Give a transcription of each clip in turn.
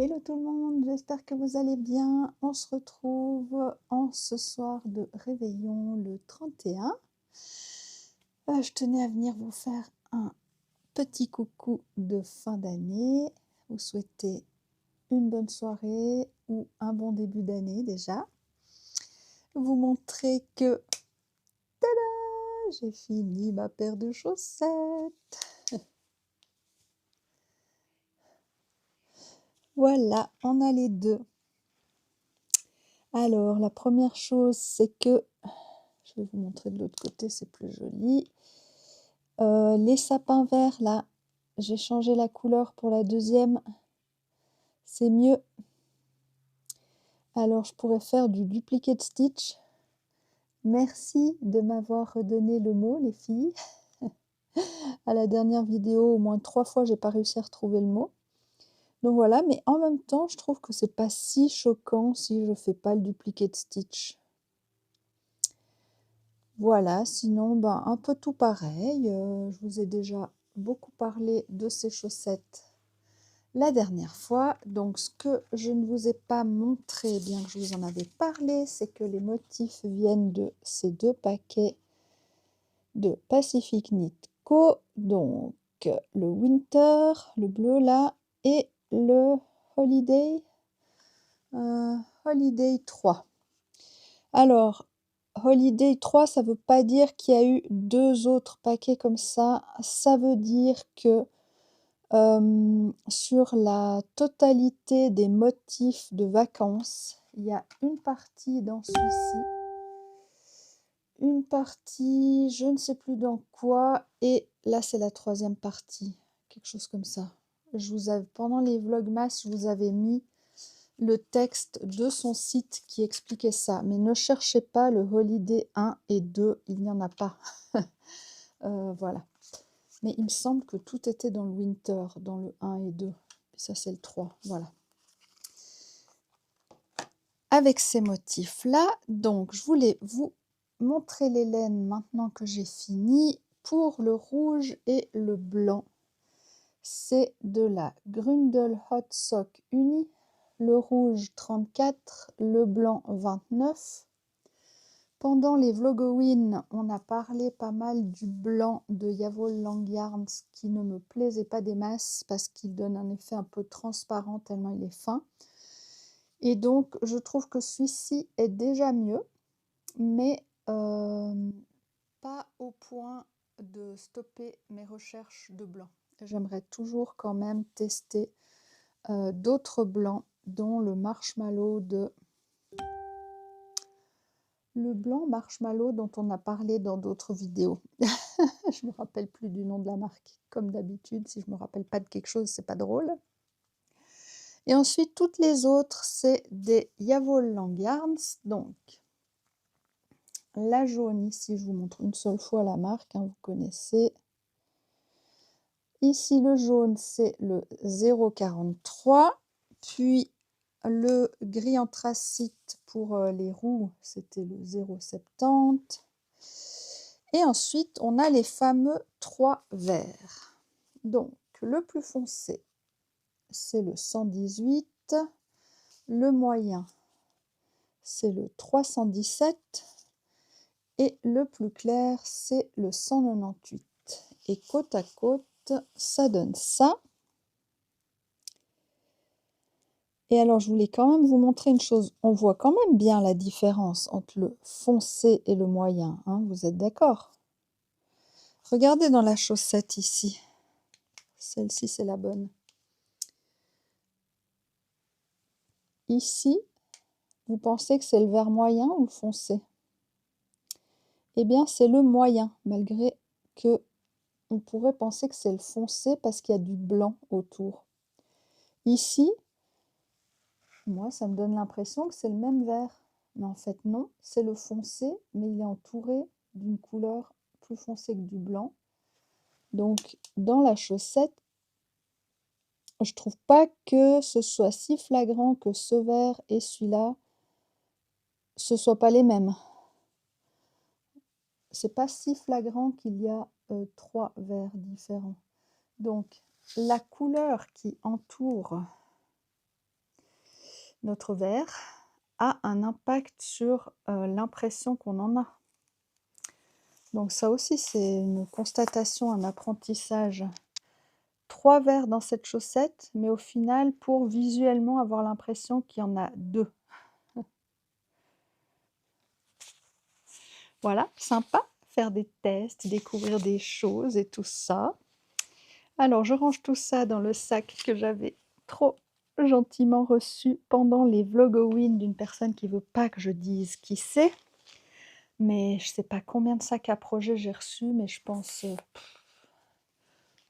Hello tout le monde, j'espère que vous allez bien. On se retrouve en ce soir de réveillon le 31. Je tenais à venir vous faire un petit coucou de fin d'année. Vous souhaiter une bonne soirée ou un bon début d'année déjà. Vous montrer que tada, j'ai fini ma paire de chaussettes. Voilà, on a les deux. Alors, la première chose, c'est que, je vais vous montrer de l'autre côté, c'est plus joli. Les sapins verts, là, j'ai changé la couleur pour la deuxième. C'est mieux. Alors, je pourrais faire du duplicate stitch. Merci de m'avoir redonné le mot, les filles. À la dernière vidéo, au moins 3 fois, j'ai pas réussi à retrouver le mot. Donc voilà, mais en même temps, je trouve que c'est pas si choquant si je fais pas le duplicate stitch. Voilà, sinon, ben, un peu tout pareil. Je vous ai déjà beaucoup parlé de ces chaussettes la dernière fois. Donc, ce que je ne vous ai pas montré, bien que je vous en avais parlé, c'est que les motifs viennent de ces deux paquets de Pacific Knit Co. Donc, le Winter, le bleu là, et le Holiday, Holiday 3. Alors, Holiday 3, ça ne veut pas dire qu'il y a eu 2 autres paquets comme ça. Ça veut dire que sur la totalité des motifs de vacances, il y a une partie dans celui-ci, une partie, je ne sais plus dans quoi, et là c'est la 3e partie, quelque chose comme ça. Pendant les vlogmas, je vous avais mis le texte de son site qui expliquait ça, mais ne cherchez pas le Holiday 1 et 2, il n'y en a pas. Voilà. Mais il me semble que tout était dans le Winter, dans le 1 et 2. Et ça, c'est le 3. Voilà. Avec ces motifs-là, donc, je voulais vous montrer les laines maintenant que j'ai fini. Pour le rouge et le blanc, c'est de la Grundle Hot Sock Uni. Le rouge 34, le blanc 29. Pendant les Vlogoween, on a parlé pas mal du blanc de Yavol Long Yarns qui ne me plaisait pas des masses parce qu'il donne un effet un peu transparent tellement il est fin. Et donc, je trouve que celui-ci est déjà mieux, mais pas au point de stopper mes recherches de blanc. J'aimerais toujours quand même tester d'autres blancs, dont le marshmallow de... Le blanc marshmallow dont on a parlé dans d'autres vidéos. Je ne me rappelle plus du nom de la marque. Comme d'habitude, si je ne me rappelle pas de quelque chose, c'est pas drôle. Et ensuite, toutes les autres, c'est des Yavol Long Yarns. Donc, la jaune ici, je vous montre une seule fois la marque, hein, vous connaissez. Ici, le jaune, c'est le 0,43. Puis, le gris anthracite pour les roues, c'était le 0,70. Et ensuite, on a les fameux 3 verts. Donc, le plus foncé, c'est le 118. Le moyen, c'est le 317. Et le plus clair, c'est le 198. Et côte à côte, ça donne ça. Et alors, je voulais quand même vous montrer une chose. On voit quand même bien la différence entre le foncé et le moyen. Hein, vous êtes d'accord? Regardez dans la chaussette ici. Celle-ci, c'est la bonne. Ici, vous pensez que c'est le vert moyen ou le foncé? Eh bien, c'est le moyen, malgré que on pourrait penser que c'est le foncé parce qu'il y a du blanc autour. Ici, moi, ça me donne l'impression que c'est le même vert. Mais en fait, non, c'est le foncé, mais il est entouré d'une couleur plus foncée que du blanc. Donc, dans la chaussette, je trouve pas que ce soit si flagrant que ce vert et celui-là, ce ne soient pas les mêmes. C'est pas si flagrant qu'il y a 3 verts différents. Donc, la couleur qui entoure notre verre, a un impact sur l'impression qu'on en a. Donc ça aussi, c'est une constatation, un apprentissage. 3 verres dans cette chaussette, mais au final, pour visuellement avoir l'impression qu'il y en a 2. Voilà, sympa, faire des tests, découvrir des choses et tout ça. Alors, je range tout ça dans le sac que j'avais trop gentiment reçu pendant les Vlogoween d'une personne qui veut pas que je dise qui c'est. Mais je sais pas combien de sacs à projet j'ai reçus, mais je pense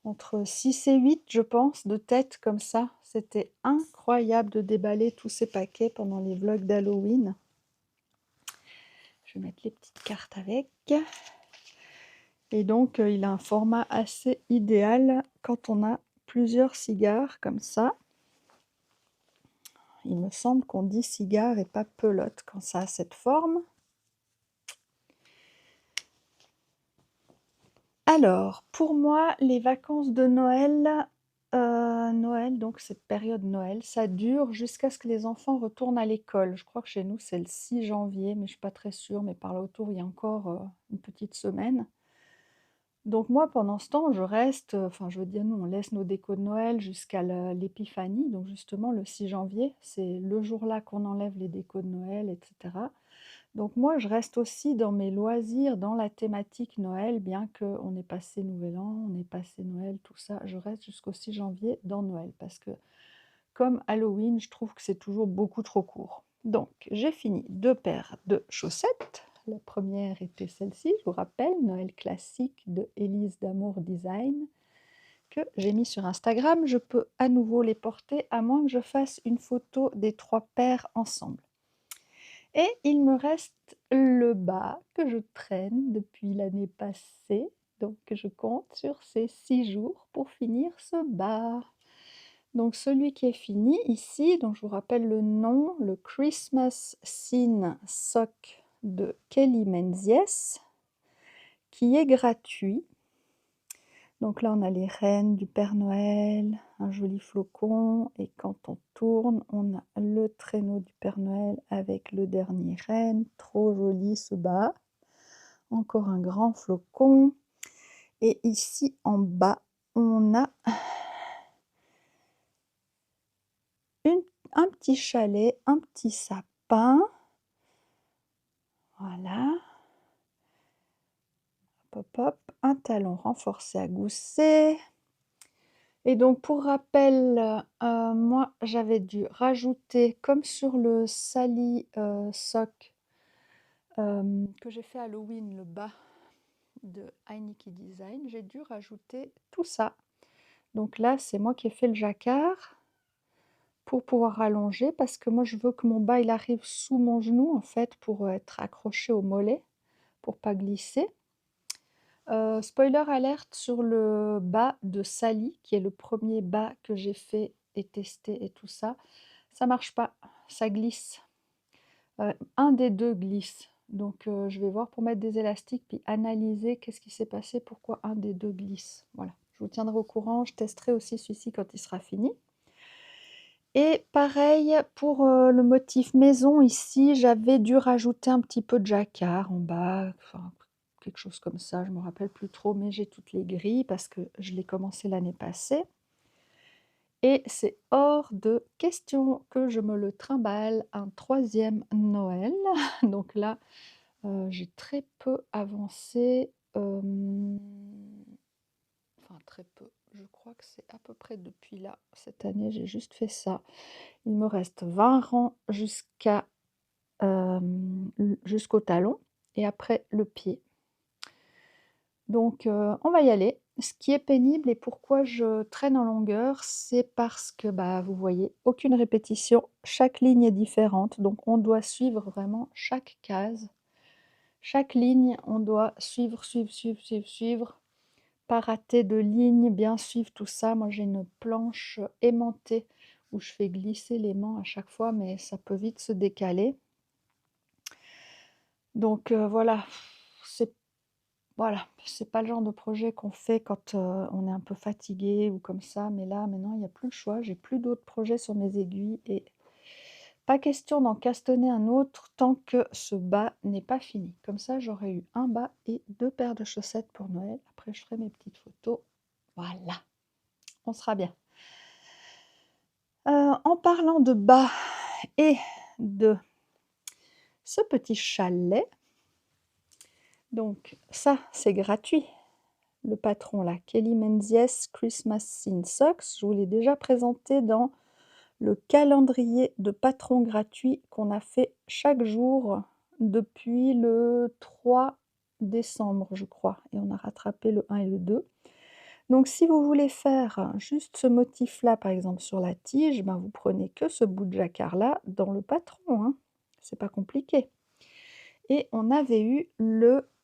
entre 6 et 8, je pense, de tête comme ça. C'était incroyable de déballer tous ces paquets pendant les vlogs d'Halloween. Je vais mettre les petites cartes avec. Et donc, il a un format assez idéal quand on a plusieurs cigares comme ça. Il me semble qu'on dit cigare et pas pelote quand ça a cette forme. Alors, pour moi, les vacances de Noël, donc cette période Noël, ça dure jusqu'à ce que les enfants retournent à l'école. Je crois que chez nous, c'est le 6 janvier, mais je ne suis pas très sûre, mais par là autour, il y a encore une petite semaine. Donc moi, pendant ce temps, je reste, enfin je veux dire, nous, on laisse nos décos de Noël jusqu'à l'épiphanie, donc justement le 6 janvier, c'est le jour-là qu'on enlève les décos de Noël, etc. Donc moi, je reste aussi dans mes loisirs, dans la thématique Noël, bien qu'on ait passé Nouvel An, on ait passé Noël, tout ça, je reste jusqu'au 6 janvier dans Noël, parce que comme Halloween, je trouve que c'est toujours beaucoup trop court. Donc, j'ai fini 2 paires de chaussettes. La première était celle-ci, je vous rappelle, Noël classique de Élise d'Amour Design, que j'ai mis sur Instagram. Je peux à nouveau les porter, à moins que je fasse une photo des 3 paires ensemble. Et il me reste le bas que je traîne depuis l'année passée. Donc, je compte sur ces 6 jours pour finir ce bas. Donc celui qui est fini ici, donc je vous rappelle le nom, le Christmas Scene Sock de Kelly Menzies, qui est gratuit. Donc là on a les rennes du Père Noël, un joli flocon, et quand on tourne, on a le traîneau du Père Noël avec le dernier renne, trop joli ce bas. Encore un grand flocon. Et ici en bas, on a un petit chalet, un petit sapin. Voilà. Hop, hop, un talon renforcé à gousset. Et donc pour rappel, moi j'avais dû rajouter, comme sur le Sally sock que j'ai fait Halloween, le bas de Heineke Design, j'ai dû rajouter tout ça. Donc là c'est moi qui ai fait le jacquard pour pouvoir rallonger, parce que moi je veux que mon bas il arrive sous mon genou en fait, pour être accroché au mollet, pour pas glisser. Spoiler alerte sur le bas de Sally, qui est le premier bas que j'ai fait et testé et tout ça. Ça marche pas, ça glisse. Un des 2 glisse. Donc je vais voir pour mettre des élastiques, puis analyser qu'est-ce qui s'est passé, pourquoi un des 2 glisse. Voilà, je vous tiendrai au courant, je testerai aussi celui-ci quand il sera fini. Et pareil pour le motif maison ici, j'avais dû rajouter un petit peu de jacquard en bas, enfin, quelque chose comme ça, je ne me rappelle plus trop, mais j'ai toutes les grilles parce que je l'ai commencé l'année passée. Et c'est hors de question que je me le trimballe un 3e Noël. Donc là, j'ai très peu avancé, enfin très peu, je crois que c'est à peu près depuis là, cette année, j'ai juste fait ça. Il me reste 20 rangs jusqu'au talon et après le pied. Donc on va y aller. Ce qui est pénible et pourquoi je traîne en longueur, c'est parce que vous voyez, aucune répétition, chaque ligne est différente, donc on doit suivre vraiment chaque case. Chaque ligne, on doit suivre, pas rater de ligne, bien suivre tout ça. Moi j'ai une planche aimantée où je fais glisser l'aimant à chaque fois, mais ça peut vite se décaler. Donc voilà, c'est pas le genre de projet qu'on fait quand on est un peu fatigué ou comme ça, mais là maintenant il n'y a plus le choix, j'ai plus d'autres projets sur mes aiguilles et Pas question d'en castonner un autre tant que ce bas n'est pas fini. Comme ça, j'aurai eu un bas et 2 paires de chaussettes pour Noël. Après, je ferai mes petites photos. Voilà, on sera bien. En parlant de bas et de ce petit chalet, donc ça, c'est gratuit. Le patron là, Kelly Menzies Christmas Scene Socks, je vous l'ai déjà présenté dans le calendrier de patrons gratuits qu'on a fait chaque jour depuis le 3 décembre, je crois, et on a rattrapé le 1 et le 2. Donc si vous voulez faire juste ce motif-là, par exemple, sur la tige, ben, vous prenez que ce bout de jacquard-là dans le patron, hein. C'est pas compliqué. Et on avait eu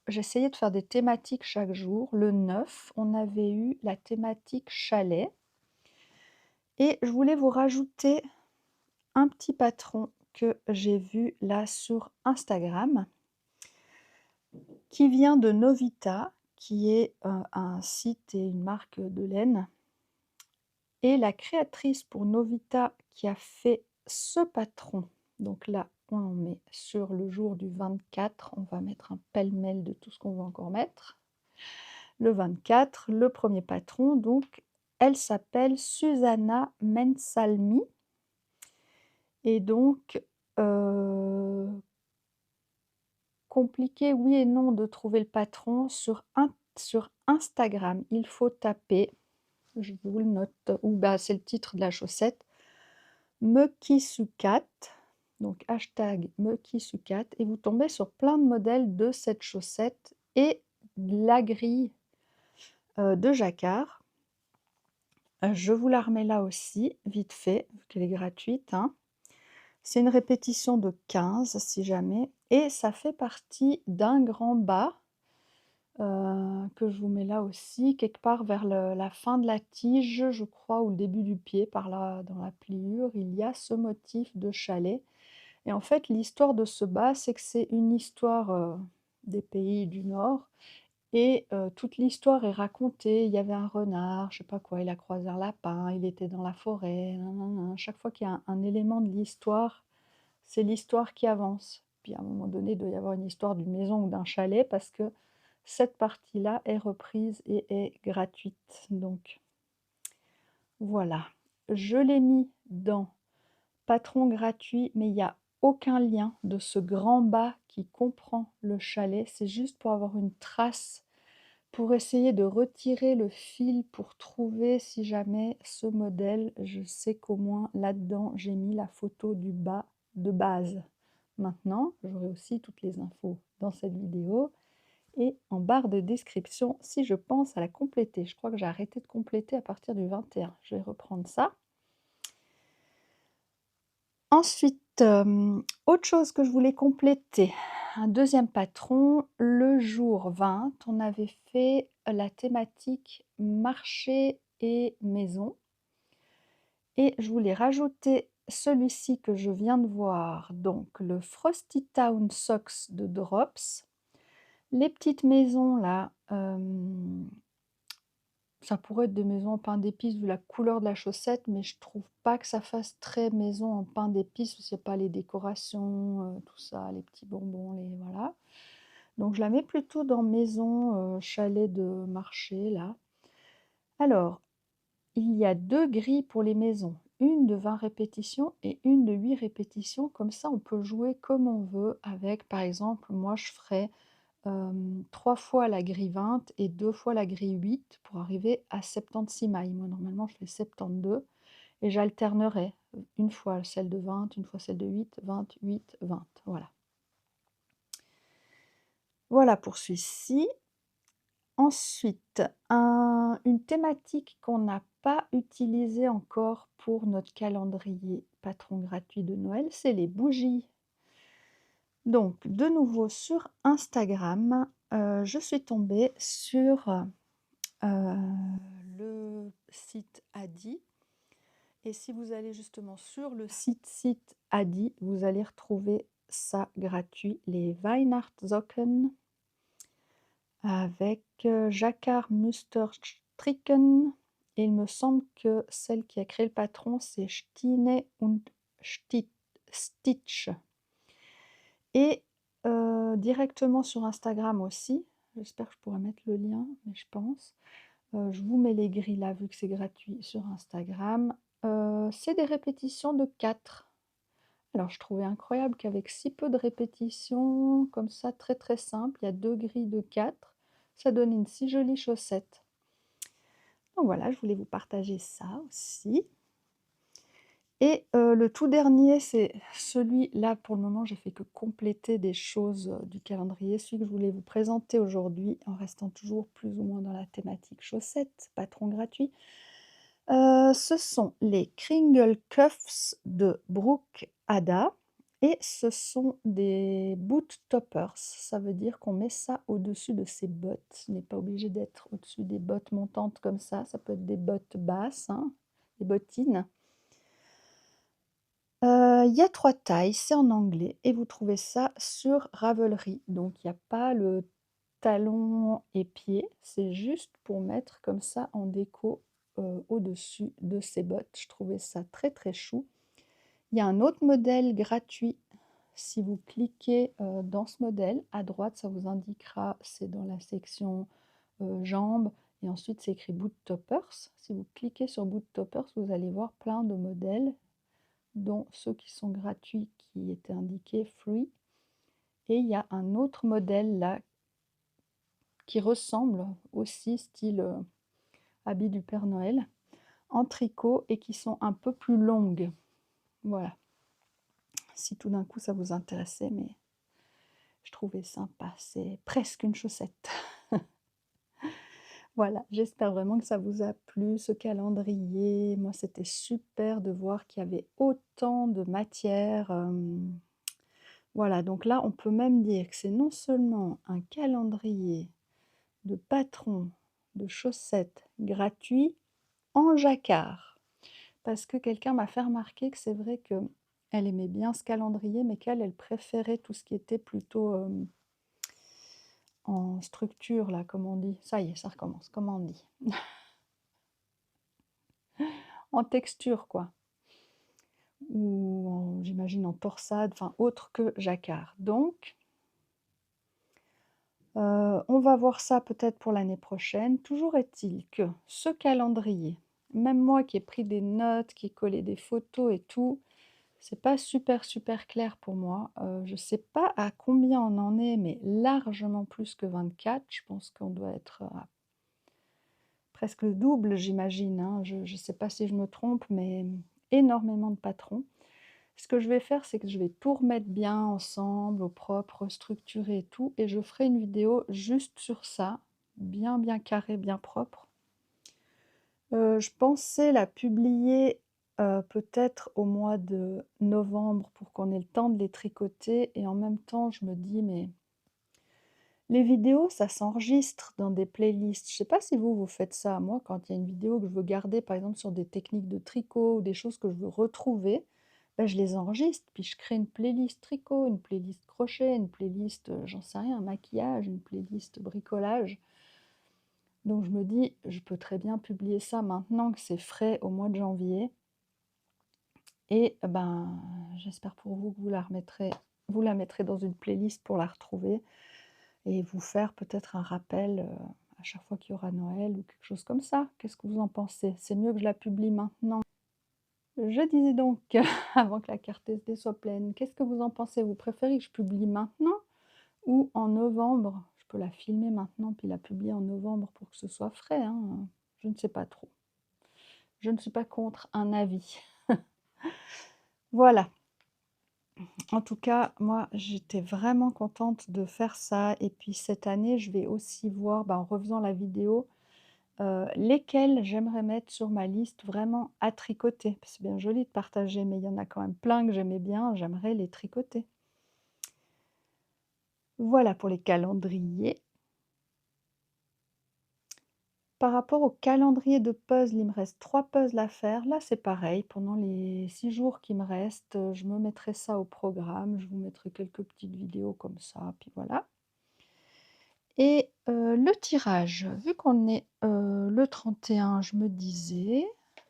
j'essayais de faire des thématiques chaque jour. Le 9, on avait eu la thématique chalet. Et je voulais vous rajouter un petit patron que j'ai vu là sur Instagram, qui vient de Novita, qui est un site et une marque de laine. Et la créatrice pour Novita qui a fait ce patron, donc là on en met sur le jour du 24, on va mettre un pêle-mêle de tout ce qu'on va encore mettre. Le 24, le premier patron, donc elle s'appelle Susanna Mensalmi. Et donc, compliqué, oui et non, de trouver le patron sur Instagram. Il faut taper, je vous le note, ou bah, c'est le titre de la chaussette, Mekisukat, donc hashtag Mekisukat, et vous tombez sur plein de modèles de cette chaussette et la grille de jacquard. Je vous la remets là aussi, vite fait, vu qu'elle est gratuite, hein. C'est une répétition de 15 si jamais, et ça fait partie d'un grand bas que je vous mets là aussi, quelque part vers la fin de la tige, je crois, ou le début du pied, par là dans la pliure, il y a ce motif de chalet. Et en fait, l'histoire de ce bas, c'est que c'est une histoire des pays du Nord, et toute l'histoire est racontée. Il y avait un renard, je sais pas quoi, il a croisé un lapin, il était dans la forêt, nanana. Chaque fois qu'il y a un élément de l'histoire, c'est l'histoire qui avance. Puis à un moment donné, il doit y avoir une histoire d'une maison ou d'un chalet parce que cette partie-là est reprise et est gratuite. Donc voilà, je l'ai mis dans patron gratuit, mais il n'y a aucun lien de ce grand bas qui comprend le chalet. C'est juste pour avoir une trace, pour essayer de retirer le fil, pour trouver si jamais ce modèle, je sais qu'au moins là-dedans, j'ai mis la photo du bas de base. Maintenant, j'aurai aussi toutes les infos dans cette vidéo et en barre de description si je pense à la compléter. Je crois que j'ai arrêté de compléter à partir du 21. Je vais reprendre ça. Ensuite, autre chose que je voulais compléter, un deuxième patron, le jour 20, on avait fait la thématique marché et maison. Et je voulais rajouter celui-ci que je viens de voir, donc le Frosty Town Socks de Drops. Les petites maisons là, ça pourrait être des maisons en pain d'épices vu la couleur de la chaussette, mais je trouve pas que ça fasse très maison en pain d'épices, parce qu'il n'y a pas les décorations, tout ça, les petits bonbons, les voilà. Donc je la mets plutôt dans maison, chalet de marché là. Alors, il y a 2 grilles pour les maisons, une de 20 répétitions et une de 8 répétitions. Comme ça, on peut jouer comme on veut avec, par exemple, moi je ferais 3 fois la grille 20 et 2 fois la grille 8 pour arriver à 76 mailles. Moi, normalement, je fais 72 et j'alternerai une fois celle de 20, une fois celle de 8, 20, 8, 20. Voilà. Voilà pour celui-ci. Ensuite, une thématique qu'on n'a pas utilisée encore pour notre calendrier patron gratuit de Noël, c'est les bougies. Donc, de nouveau sur Instagram, je suis tombée sur le site Adi. Et si vous allez justement sur le site Adi, vous allez retrouver ça gratuit, les Weihnachtssocken avec Jacquard Musterstricken. Et il me semble que celle qui a créé le patron, c'est Stine und Stitch et directement sur Instagram aussi. J'espère que je pourrai mettre le lien, mais je pense. Je vous mets les grilles là, vu que c'est gratuit sur Instagram. C'est des répétitions de 4. Alors je trouvais incroyable qu'avec si peu de répétitions, comme ça, très, très simple, il y a 2 grilles de 4, ça donne une si jolie chaussette. Donc voilà, je voulais vous partager ça aussi. Et le tout dernier, c'est celui-là, pour le moment, j'ai fait que compléter des choses, du calendrier. Celui que je voulais vous présenter aujourd'hui, en restant toujours plus ou moins dans la thématique chaussettes, patron gratuit. Ce sont les Kringle Cuffs de Brooke Ada et ce sont des boot toppers. Ça veut dire qu'on met ça au-dessus de ses bottes. Ce n'est pas obligé d'être au-dessus des bottes montantes comme ça peut être des bottes basses, hein, des bottines. Il y a 3 tailles, c'est en anglais et vous trouvez ça sur Ravelry. Donc il y a pas le talon et pied, c'est juste pour mettre comme ça en déco, au-dessus de ses bottes. Je trouvais ça très, très chou. Il y a un autre modèle gratuit. Si vous cliquez, dans ce modèle, à droite, ça vous indiquera, c'est dans la section, jambes et ensuite c'est écrit Boot Toppers. Si vous cliquez sur Boot Toppers, vous allez voir plein de modèles, dont ceux qui sont gratuits qui étaient indiqués free et il y a un autre modèle là qui ressemble aussi style, habit du Père Noël, en tricot et qui sont un peu plus longues. Voilà. Si tout d'un coup ça vous intéressait, mais je trouvais sympa, c'est presque une chaussette. Voilà, j'espère vraiment que ça vous a plu ce calendrier. Moi, c'était super de voir qu'il y avait autant de matière, voilà, donc là, on peut même dire que c'est non seulement un calendrier de patron de chaussettes gratuit en jacquard. Parce que quelqu'un m'a fait remarquer que c'est vrai qu'elle aimait bien ce calendrier, mais elle préférait tout ce qui était plutôt, en structure là, comme on dit. Ça y est, ça recommence, comment on dit? En texture quoi. Ou j'imagine en torsade, enfin autre que jacquard. Donc on va voir ça peut-être pour l'année prochaine. Toujours est-il que ce calendrier, même moi qui ai pris des notes, qui ai collé des photos et tout, c'est pas super, super clair pour moi. Je sais pas à combien on en est, mais largement plus que 24. Je pense qu'on doit être à presque le double, j'imagine, hein. Je ne sais pas si je me trompe, mais énormément de patrons. Ce que je vais faire, c'est que je vais tout remettre bien ensemble, au propre, structuré et tout, et je ferai une vidéo juste sur ça, bien, bien carré, bien propre. Je pensais la publier, peut-être au mois de novembre pour qu'on ait le temps de les tricoter et en même temps, je me dis: «Mais les vidéos, ça s'enregistre dans des playlists». Je sais pas si vous, vous faites ça. Moi, quand il y a une vidéo que je veux garder, par exemple sur des techniques de tricot ou des choses que je veux retrouver, bah, je les enregistre, puis je crée une playlist tricot, une playlist crochet, une playlist, j'en sais rien, maquillage, une playlist bricolage. Donc je me dis: «Je peux très bien publier ça maintenant que c'est frais au mois de janvier» et ben, j'espère pour vous que vous la mettrez dans une playlist pour la retrouver et vous faire peut-être un rappel, à chaque fois qu'il y aura Noël ou quelque chose comme ça. Qu'est-ce que vous en pensez? C'est mieux que je la publie maintenant? Je disais donc, avant que la carte SD soit pleine, qu'est-ce que vous en pensez? Vous préférez que je publie maintenant ou en novembre? Je peux la filmer maintenant puis la publier en novembre pour que ce soit frais, hein, je ne sais pas trop. Je ne suis pas contre un avis. Voilà. En tout cas, moi, j'étais vraiment contente de faire ça et puis cette année, je vais aussi voir, bah, en refaisant la vidéo, lesquels j'aimerais mettre sur ma liste vraiment à tricoter. C'est bien joli de partager, mais il y en a quand même plein que j'aimais bien, j'aimerais les tricoter. Voilà pour les calendriers. Par rapport au calendrier de puzzle, il me reste 3 puzzles à faire. Là, c'est pareil, pendant les 6 jours qui me restent, je me mettrai ça au programme. Je vous mettrai quelques petites vidéos comme ça, puis voilà. Et le tirage, vu qu'on est, le 31, je me disais,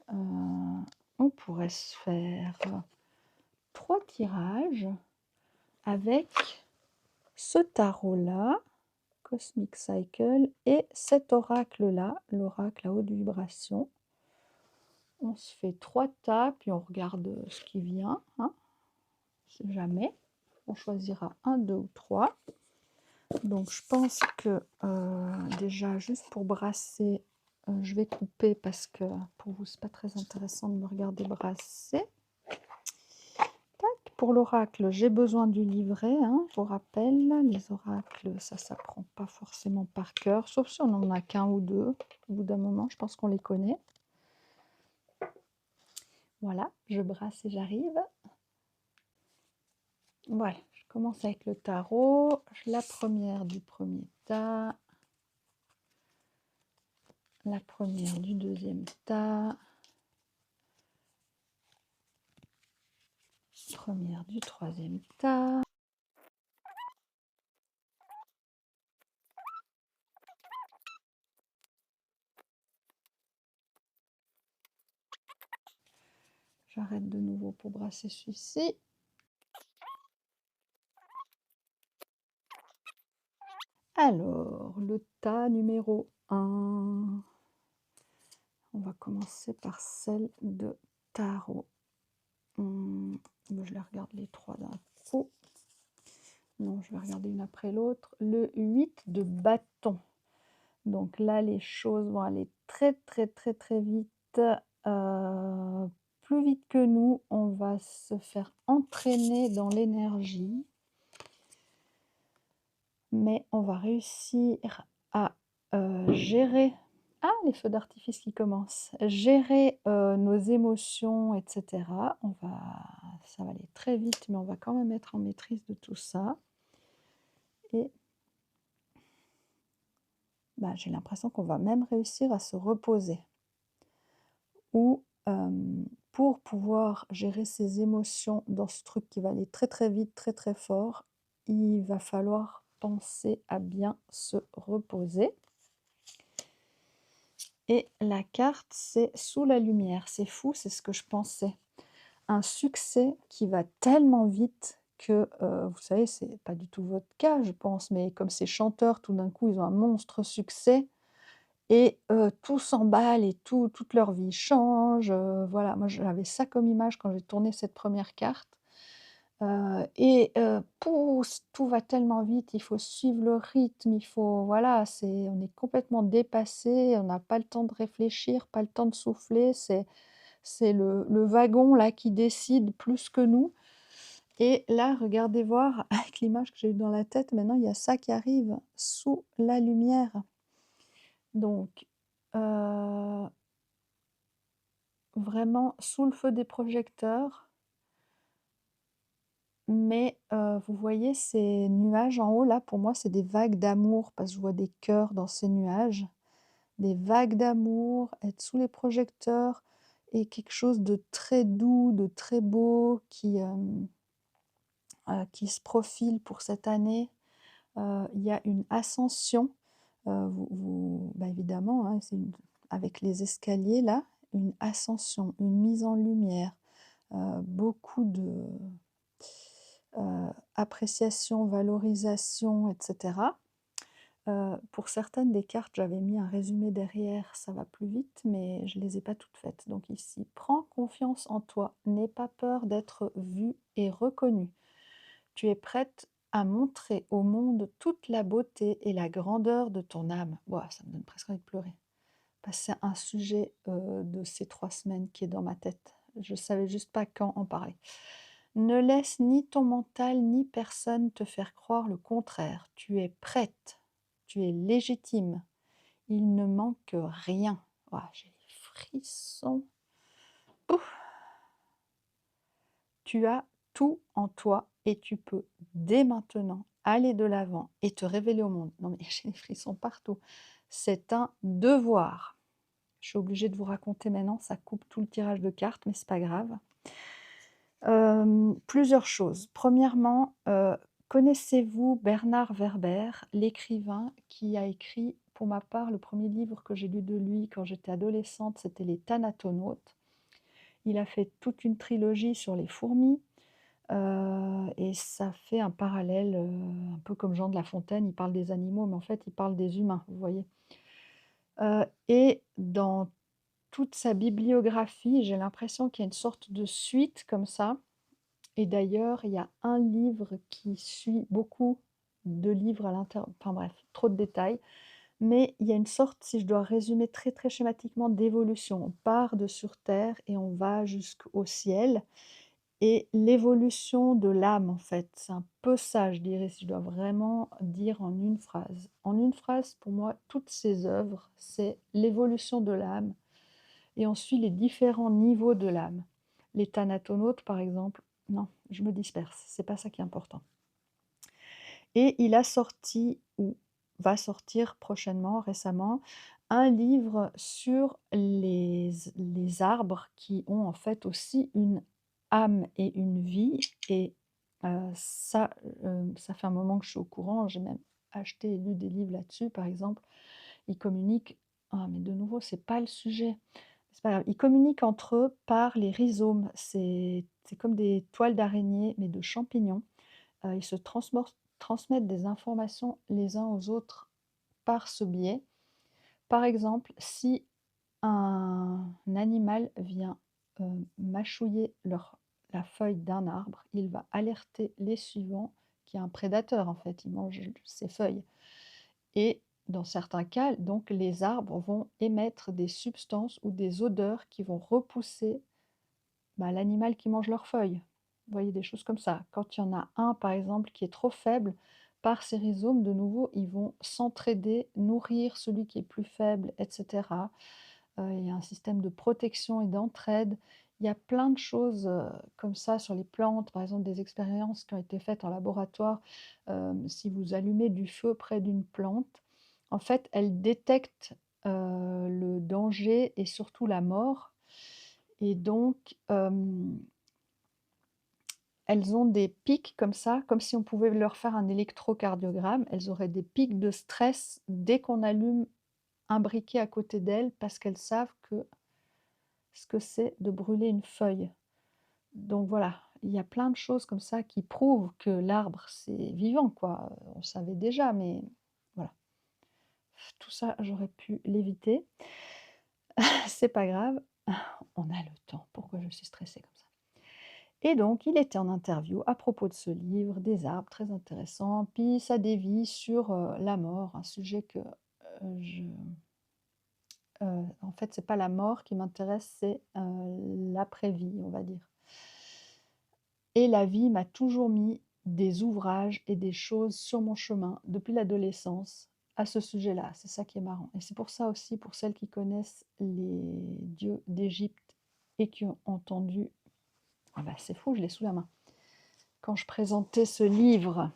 on pourrait se faire 3 tirages avec ce tarot-là, Cosmic Cycle, et cet oracle-là, l'oracle à haute vibration. On se fait 3 tapes et on regarde ce qui vient, hein, si jamais. On choisira 1, 2 ou 3. Donc je pense que déjà, juste pour brasser, je vais couper parce que pour vous, c'est pas très intéressant de me regarder brasser. Tac, pour l'oracle, j'ai besoin du livret, hein, je vous rappelle. Les oracles, ça s'apprend pas forcément par cœur, sauf si on n'en a qu'un ou deux. Au bout d'un moment, je pense qu'on les connaît. Voilà, je brasse et j'arrive. Voilà, je commence avec le tarot. La première du premier tas. La première du deuxième tas. Première du troisième tas. J'arrête de nouveau pour brasser celui-ci. Alors, le tas numéro 1. On va commencer par celle de tarot. Je les regarde les trois d'un coup. Non, je vais regarder une après l'autre. Le 8 de bâton. Donc là, les choses vont aller très vite. Plus vite que nous, on va se faire entraîner dans l'énergie. Mais on va réussir à gérer... Ah, les feux d'artifice qui commencent. Gérer nos émotions, etc. Ça va aller très vite, mais on va quand même être en maîtrise de tout ça. Et j'ai l'impression qu'on va même réussir à se reposer. Ou pour pouvoir gérer ses émotions dans ce truc qui va aller très vite, très fort, il va falloir penser à bien se reposer. Et la carte, c'est sous la lumière. C'est fou, c'est ce que je pensais. Un succès qui va tellement vite que, vous savez, c'est pas du tout votre cas, je pense, mais comme ces chanteurs, tout d'un coup, ils ont un monstre succès et tout s'emballe et toute leur vie change. Voilà, moi j'avais ça comme image quand j'ai tourné cette première carte. Pousse, tout va tellement vite, il faut suivre le rythme, voilà, on est complètement dépassé, on n'a pas le temps de réfléchir, pas le temps de souffler, c'est le wagon là qui décide plus que nous. Et là, regardez voir avec l'image que j'ai eue dans la tête, maintenant il y a ça qui arrive sous la lumière. Donc, vraiment sous le feu des projecteurs. Mais vous voyez ces nuages en haut là, pour moi c'est des vagues d'amour parce que je vois des cœurs dans ces nuages. Des vagues d'amour, être sous les projecteurs et quelque chose de très doux, de très beau qui se profile pour cette année. Il y a une ascension, évidemment, hein, avec les escaliers là, une ascension, une mise en lumière, beaucoup de... appréciation, valorisation, etc. Pour certaines des cartes, j'avais mis un résumé derrière, ça va plus vite, mais je ne les ai pas toutes faites. Donc ici, prends confiance en toi, n'aie pas peur d'être vue et reconnue. Tu es prête à montrer au monde toute la beauté et la grandeur de ton âme. Ouah, ça me donne presque envie de pleurer. Parce que c'est un sujet de ces 3 semaines qui est dans ma tête. Je ne savais juste pas quand en parler. Ne laisse ni ton mental ni personne te faire croire le contraire. Tu es prête, tu es légitime. Il ne manque rien. Oh, j'ai des frissons. Ouf. Tu as tout en toi et tu peux dès maintenant aller de l'avant et te révéler au monde. Non mais j'ai des frissons partout. C'est un devoir. Je suis obligée de vous raconter maintenant, ça coupe tout le tirage de cartes, mais c'est pas grave. Plusieurs choses. Premièrement, connaissez-vous Bernard Werber, l'écrivain qui a écrit, pour ma part, le premier livre que j'ai lu de lui quand j'étais adolescente, c'était Les Thanatonautes. Il a fait toute une trilogie sur les fourmis. Et ça fait un parallèle, un peu comme Jean de La Fontaine, il parle des animaux, mais en fait, il parle des humains, vous voyez? Et dans toute sa bibliographie, j'ai l'impression qu'il y a une sorte de suite comme ça. Et d'ailleurs, il y a un livre qui suit beaucoup de livres à enfin bref, trop de détails, mais il y a une sorte, si je dois résumer très, très schématiquement, d'évolution. On part de sur terre et on va jusqu'au ciel et l'évolution de l'âme, en fait, c'est un peu ça, je dirais, si je dois vraiment dire en une phrase. En une phrase, pour moi, toutes ces œuvres, c'est l'évolution de l'âme et on suit les différents niveaux de l'âme. Les thanatonautes, par exemple, non, je me disperse, c'est pas ça qui est important. Et il a sorti, ou va sortir prochainement, récemment, un livre sur les arbres qui ont en fait aussi une âme et une vie. Et ça, ça fait un moment que je suis au courant, j'ai même acheté et lu des livres là-dessus, par exemple. Ils communiquent, ah mais de nouveau, c'est pas le sujet. C'est pas grave. Ils communiquent entre eux par les rhizomes. C'est comme des toiles d'araignée, mais de champignons. Ils se transmettent des informations les uns aux autres par ce biais. Par exemple, si un animal vient, mâchouiller la feuille d'un arbre, il va alerter les suivants qu'il y a un prédateur, en fait, il mange ses feuilles. Et dans certains cas, donc les arbres vont émettre des substances ou des odeurs qui vont repousser, l'animal qui mange leurs feuilles. Vous voyez, des choses comme ça. Quand il y en a un, par exemple, qui est trop faible, par ces rhizomes, de nouveau, ils vont s'entraider, nourrir celui qui est plus faible, et cetera. Il y a un système de protection et d'entraide. Il y a plein de choses, comme ça sur les plantes, par exemple des expériences qui ont été faites en laboratoire. Si vous allumez du feu près d'une plante, en fait, elle détecte, le danger et surtout la mort. Et donc, elles ont des pics comme ça, comme si on pouvait leur faire un électrocardiogramme. Elles auraient des pics de stress dès qu'on allume un briquet à côté d'elles, parce qu'elles savent ce que c'est de brûler une feuille. Donc voilà, il y a plein de choses comme ça qui prouvent que l'arbre, c'est vivant, quoi. On savait déjà, mais voilà. Tout ça, j'aurais pu l'éviter. C'est pas grave, on a le temps. Pourquoi je suis stressée comme ça? Et donc, il était en interview à propos de ce livre, des arbres, très intéressant. Puis ça dévie sur la mort, un sujet que je. En fait, c'est pas la mort qui m'intéresse, c'est l'après-vie, on va dire. Et la vie m'a toujours mis des ouvrages et des choses sur mon chemin depuis l'adolescence à ce sujet-là. C'est ça qui est marrant. Et c'est pour ça aussi, pour celles qui connaissent les dieux d'Égypte et qui ont entendu, ah bah c'est fou, je l'ai sous la main. Quand je présentais ce livre,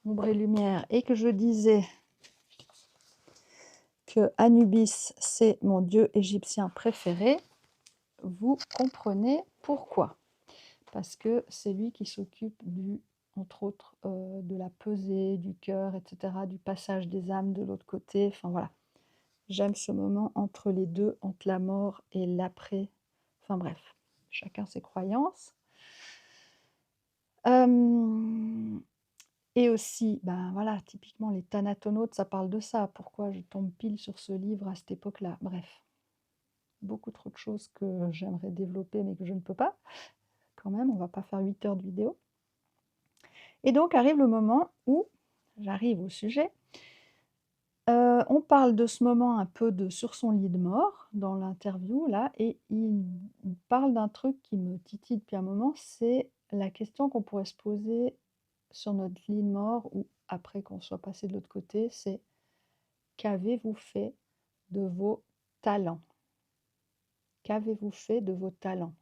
Ombre et Lumière, et que je disais que Anubis, c'est mon dieu égyptien préféré, vous comprenez pourquoi. Parce que c'est lui qui s'occupe entre autres, de la pesée, du cœur, et cetera, du passage des âmes de l'autre côté, enfin voilà. J'aime ce moment entre les deux, entre la mort et l'après, enfin bref, chacun ses croyances. Et aussi, ben voilà, typiquement les thanatonautes, ça parle de ça. Pourquoi je tombe pile sur ce livre à cette époque-là? Bref, beaucoup trop de choses que j'aimerais développer mais que je ne peux pas. Quand même, on va pas faire 8 heures de vidéo. Et donc arrive le moment où j'arrive au sujet. On parle de ce moment un peu sur son lit de mort dans l'interview là, et il parle d'un truc qui me titille depuis un moment, c'est la question qu'on pourrait se poser sur notre lit de mort ou après qu'on soit passé de l'autre côté, c'est: qu'avez-vous fait de vos talents? Qu'avez-vous fait de vos talents?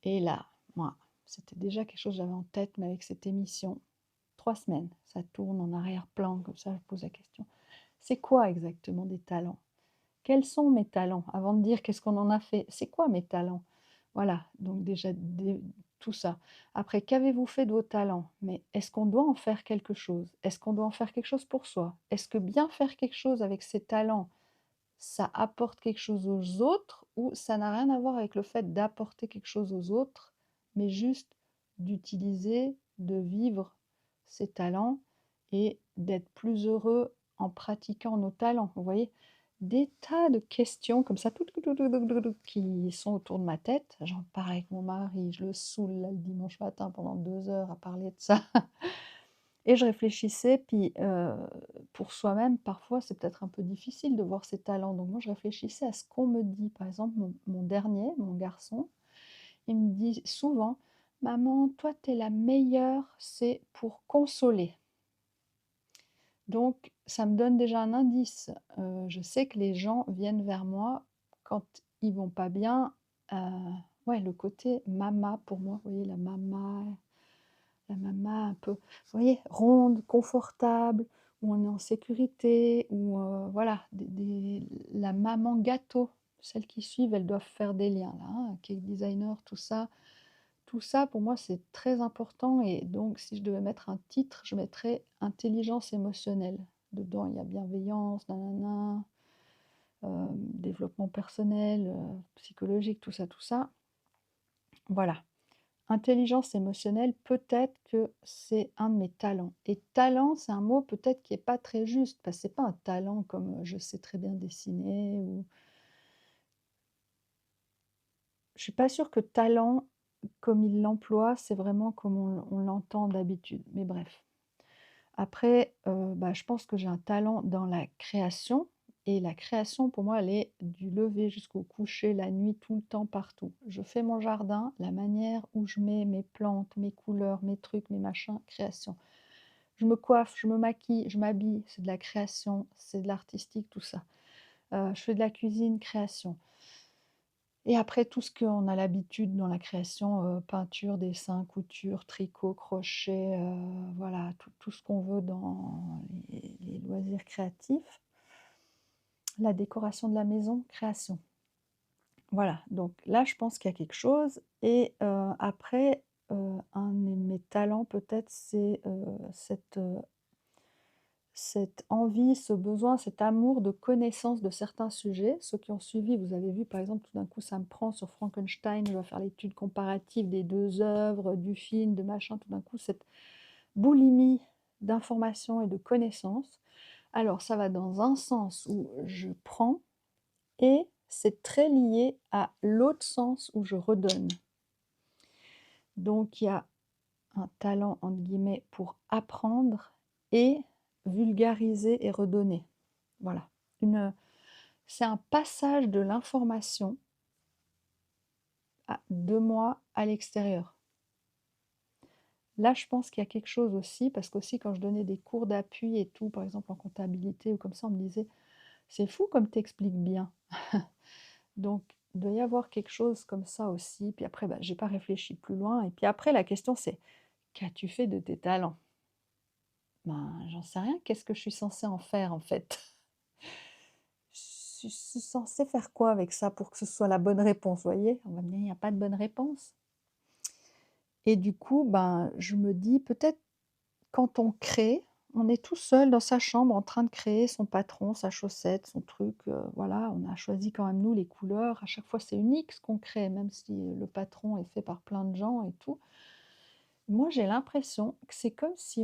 Et là, moi, c'était déjà quelque chose que j'avais en tête, mais avec cette émission, 3 semaines, ça tourne en arrière-plan comme ça, je pose la question. C'est quoi exactement des talents? Quels sont mes talents? Avant de dire qu'est-ce qu'on en a fait, c'est quoi mes talents? Voilà, donc déjà tout ça. Après, qu'avez-vous fait de vos talents? Mais est-ce qu'on doit en faire quelque chose? Est-ce qu'on doit en faire quelque chose pour soi? Est-ce que bien faire quelque chose avec ses talents, ça apporte quelque chose aux autres ou ça n'a rien à voir avec le fait d'apporter quelque chose aux autres? mais juste d'utiliser, de vivre ses talents et d'être plus heureux en pratiquant nos talents. Vous voyez? Des tas de questions comme ça, qui sont autour de ma tête. J'en parle avec mon mari, je le saoule là, le dimanche matin pendant 2 heures à parler de ça. Et je réfléchissais, puis, pour soi-même, parfois, c'est peut-être un peu difficile de voir ses talents. Donc moi, je réfléchissais à ce qu'on me dit. Par exemple, mon dernier, mon garçon, il me dit souvent: «Maman, toi, tu es la meilleure, c'est pour consoler». Donc ça me donne déjà un indice. Je sais que les gens viennent vers moi quand ils vont pas bien, heu, ouais, le côté mama pour moi, vous voyez la mama un peu, vous voyez, ronde, confortable, où on est en sécurité, où, voilà, la maman gâteau. Celles qui suivent, elles doivent faire des liens là, hein, cake designer, tout ça. Tout ça pour moi, c'est très important et donc si je devais mettre un titre, je mettrais intelligence émotionnelle. Dedans, il y a bienveillance, nanana, développement personnel, psychologique, tout ça, tout ça. Voilà. Intelligence émotionnelle, peut-être que c'est un de mes talents et talent, c'est un mot peut-être qui est pas très juste parce que c'est pas un talent comme, je sais très bien dessiner ou je suis pas sûre que talent, comme il l'emploie, c'est vraiment comme on l'entend d'habitude, mais bref. Après, bah, je pense que j'ai un talent dans la création et la création pour moi, elle est du lever jusqu'au coucher, la nuit, tout le temps, partout. Je fais mon jardin, la manière où je mets mes plantes, mes couleurs, mes trucs, mes machins, création. Je me coiffe, je me maquille, je m'habille, c'est de la création, c'est de l'artistique, tout ça. Je fais de la cuisine, création. Et après tout ce qu'on a l'habitude dans la création, peinture, dessin, couture, tricot, crochet, voilà, tout ce qu'on veut dans les loisirs créatifs. La décoration de la maison, création. Voilà, donc là, je pense qu'il y a quelque chose et après, un de mes talents peut-être, c'est, cette envie, ce besoin, cet amour de connaissance de certains sujets. Ceux qui ont suivi, vous avez vu par exemple, tout d'un coup, ça me prend sur Frankenstein, je dois faire l'étude comparative des 2 œuvres, du film, de machin, tout d'un coup, cette boulimie d'informations et de connaissances. Alors ça va dans un sens où je prends et c'est très lié à l'autre sens où je redonne. Donc il y a un talent entre guillemets pour apprendre et vulgariser et redonner. Voilà, c'est un passage de l'information de moi à l'extérieur. Là, je pense qu'il y a quelque chose aussi, parce qu'aussi quand je donnais des cours d'appui et tout, par exemple en comptabilité ou comme ça, on me disait: «C'est fou comme tu expliques bien». Donc il doit y avoir quelque chose comme ça aussi. Puis après, bah, j'ai pas réfléchi plus loin et puis après la question c'est: «Qu'as-tu fait de tes talents?» Ben, j'en sais rien, qu'est-ce que je suis censée en faire en fait? Je suis censée faire quoi avec ça pour que ce soit la bonne réponse, vous voyez? On va me dire: «Il y a pas de bonne réponse» et du coup, ben, je me dis peut-être quand on crée, on est tout seul dans sa chambre en train de créer son patron, sa chaussette, son truc, voilà, on a choisi quand même nous les couleurs. À chaque fois, c'est unique ce qu'on crée, même si le patron est fait par plein de gens et tout. Moi, j'ai l'impression que c'est comme si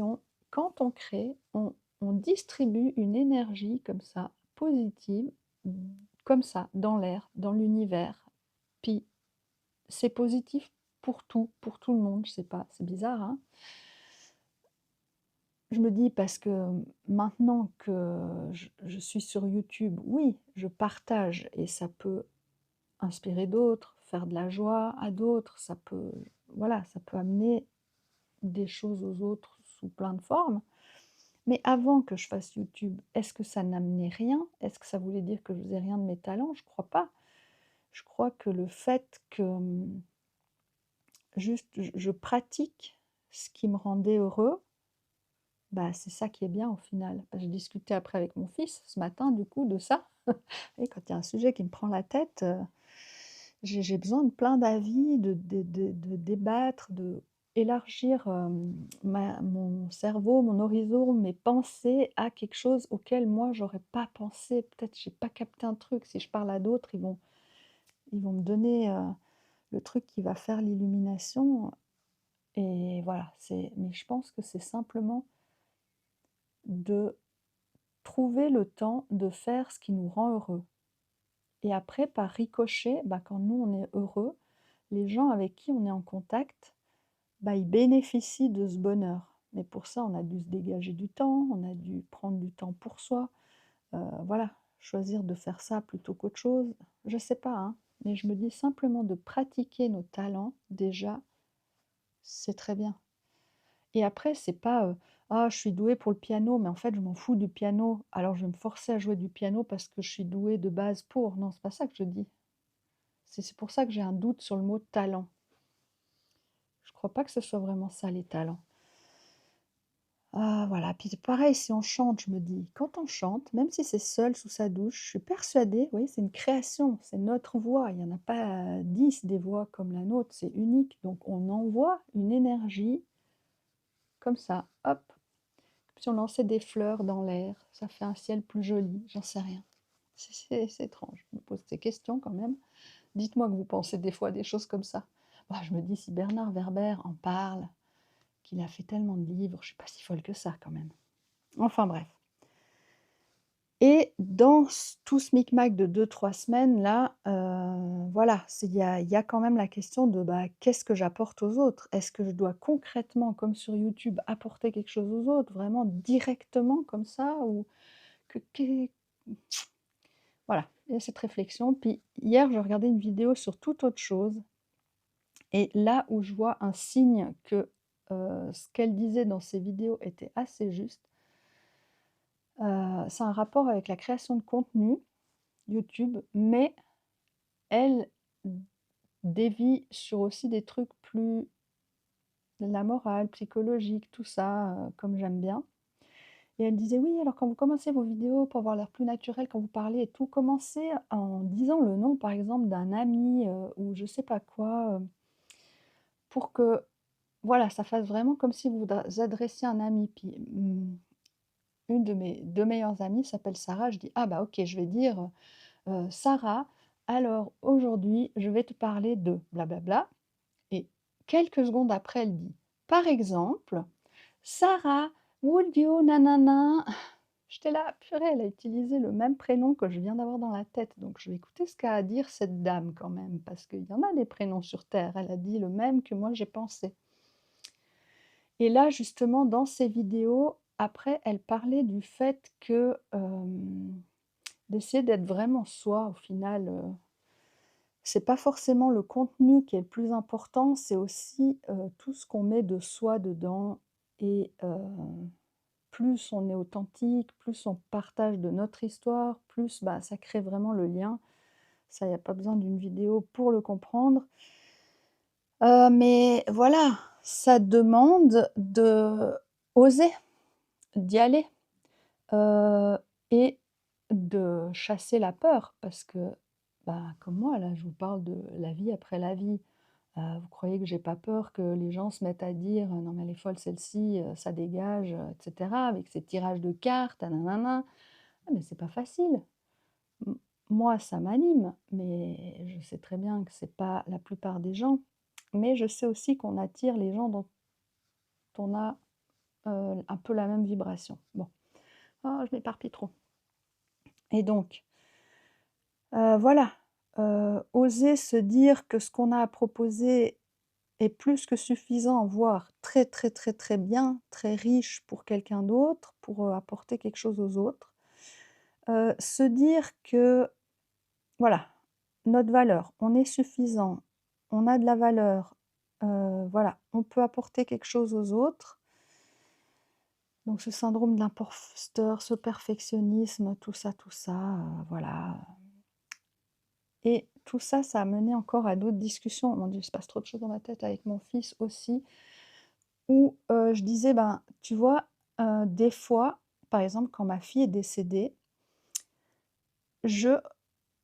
quand on crée, on distribue une énergie comme ça, positive, comme ça, dans l'air, dans l'univers. Puis c'est positif pour tout le monde, je sais pas, c'est bizarre, hein? Je me dis parce que maintenant que je suis sur YouTube, oui, je partage et ça peut inspirer d'autres, faire de la joie à d'autres, ça peut voilà, ça peut amener des choses aux autres sous plein de formes. Mais avant que je fasse YouTube, est-ce que ça n'amenait rien? Est-ce que ça voulait dire que je faisais rien de mes talents? Je crois pas. Je crois que le fait que, juste je pratique ce qui me rendait heureux, bah, c'est ça qui est bien au final. J'ai discuté après avec mon fils ce matin du coup de ça et quand il y a un sujet qui me prend la tête, j'ai besoin de plein d'avis, de débattre, d'élargir, mon cerveau, mon horizon, mes pensées à quelque chose auquel moi j'aurais pas pensé. Peut-être j'ai pas capté un truc, si je parle à d'autres, ils vont me donner, le truc qui va faire l'illumination et voilà, mais je pense que c'est simplement de trouver le temps de faire ce qui nous rend heureux et après par ricochet, bah, quand nous on est heureux, les gens avec qui on est en contact, bah, ils bénéficient de ce bonheur. Mais pour ça, on a dû se dégager du temps, on a dû prendre du temps pour soi, voilà, choisir de faire ça plutôt qu'autre chose. Je sais pas, hein, mais je me dis simplement de pratiquer nos talents, déjà, c'est très bien. Et après, c'est pas, «Ah, je suis douée pour le piano, mais en fait, je m'en fous du piano, alors je vais me forcer à jouer du piano parce que je suis douée de base pour». Non, c'est pas ça que je dis. C'est pour ça que j'ai un doute sur le mot «talent». Je crois pas que ce soit vraiment ça, les talents. Ah voilà, puis pareil, si on chante, je me dis, quand on chante, même si c'est seul sous sa douche, je suis persuadée, oui, c'est une création, c'est notre voix. Il y en a pas 10 des voix comme la nôtre, c'est unique. Donc on envoie une énergie comme ça, hop, comme si on lançait des fleurs dans l'air, ça fait un ciel plus joli, j'en sais rien. C'est étrange, je me pose ces questions quand même. Dites-moi que vous pensez des fois des choses comme ça. Bah, je me dis, si Bernard Werber en parle, qu'il a fait tellement de livres, je suis pas si folle que ça quand même. Enfin bref. Et dans tout ce micmac de 2 3 semaines là, voilà, il y a quand même la question de, bah, qu'est-ce que j'apporte aux autres? Est-ce que je dois concrètement, comme sur YouTube, apporter quelque chose aux autres, vraiment directement comme ça? Ou que qu'est voilà, il y a cette réflexion. Puis hier, je regardais une vidéo sur toute autre chose et là où je vois un signe que, ce qu'elle disait dans ses vidéos était assez juste, c'est un rapport avec la création de contenu YouTube, mais elle dévie sur aussi des trucs plus la morale, psychologique, tout ça, comme j'aime bien. Et elle disait: «Oui, alors quand vous commencez vos vidéos pour avoir l'air plus naturel quand vous parlez et tout, commencez en disant le nom, par exemple, d'un ami, ou je sais pas quoi, pour que, voilà, ça fasse vraiment comme si vous adressiez un ami». Puis, une de mes 2 meilleures amies s'appelle Sarah. Je dis: «Ah bah OK, je vais dire, Sarah, alors aujourd'hui, je vais te parler de blablabla». Et quelques secondes après, elle dit: «Par exemple, Sarah, would you nanana». J'étais là: «Purée, elle a utilisé le même prénom que je viens d'avoir dans la tête, donc je vais écouter ce qu'a à dire cette dame quand même, parce qu'il y en a des prénoms sur terre». Elle a dit le même que moi j'ai pensé. Et là, justement, dans ses vidéos, après, elle parlait du fait que, d'essayer d'être vraiment soi au final, c'est pas forcément le contenu qui est le plus important, c'est aussi, tout ce qu'on met de soi dedans et plus on est authentique, plus on partage de notre histoire, plus, bah, ça crée vraiment le lien. Ça, il y a pas besoin d'une vidéo pour le comprendre. Mais voilà, ça demande d'oser, d'y aller, heu et de chasser la peur parce que, bah, comme moi là, je vous parle de la vie après la vie. Vous croyez que j'ai pas peur que les gens se mettent à dire: «Non mais elle est folle celle-ci, ça dégage», et cetera, avec ses tirages de cartes, ah nin. Ah mais c'est pas facile. M Moi ça m'anime, mais je sais très bien que c'est pas la plupart des gens. Mais je sais aussi qu'on attire les gens dont on a, un peu la même vibration. Bon, oh je m'éparpille trop. Et donc, voilà, oser se dire que ce qu'on a à proposer est plus que suffisant, voire très, très, très, très bien, très riche pour quelqu'un d'autre, pour, apporter quelque chose aux autres. Se dire que, voilà, notre valeur, on est suffisant, on a de la valeur, voilà, on peut apporter quelque chose aux autres. Donc ce syndrome de l'imposteur, ce perfectionnisme, tout ça, voilà. Et tout ça, ça a mené encore à d'autres discussions. Mon Dieu, il se passe trop de choses dans ma tête avec mon fils aussi. Où, je disais: «Ben, tu vois, des fois, par exemple, quand ma fille est décédée, je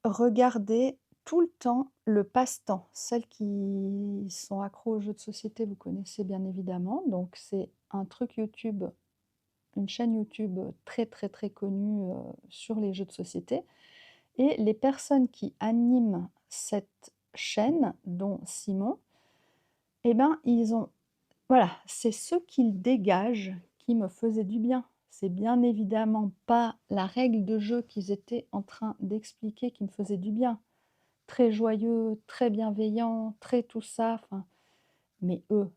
regardais tout le temps le passe-temps». Celles qui sont accros aux jeux de société, vous connaissez bien évidemment. Donc c'est un truc YouTube, une chaîne YouTube, très, très, très connue, sur les jeux de société et les personnes qui animent cette chaîne, dont Simon, eh ben, ils ont voilà, c'est ce qu'ils dégagent qui me faisait du bien. C'est bien évidemment pas la règle de jeu qu'ils étaient en train d'expliquer qui me faisait du bien. Très joyeux, très bienveillant, très tout ça, enfin, mais eux,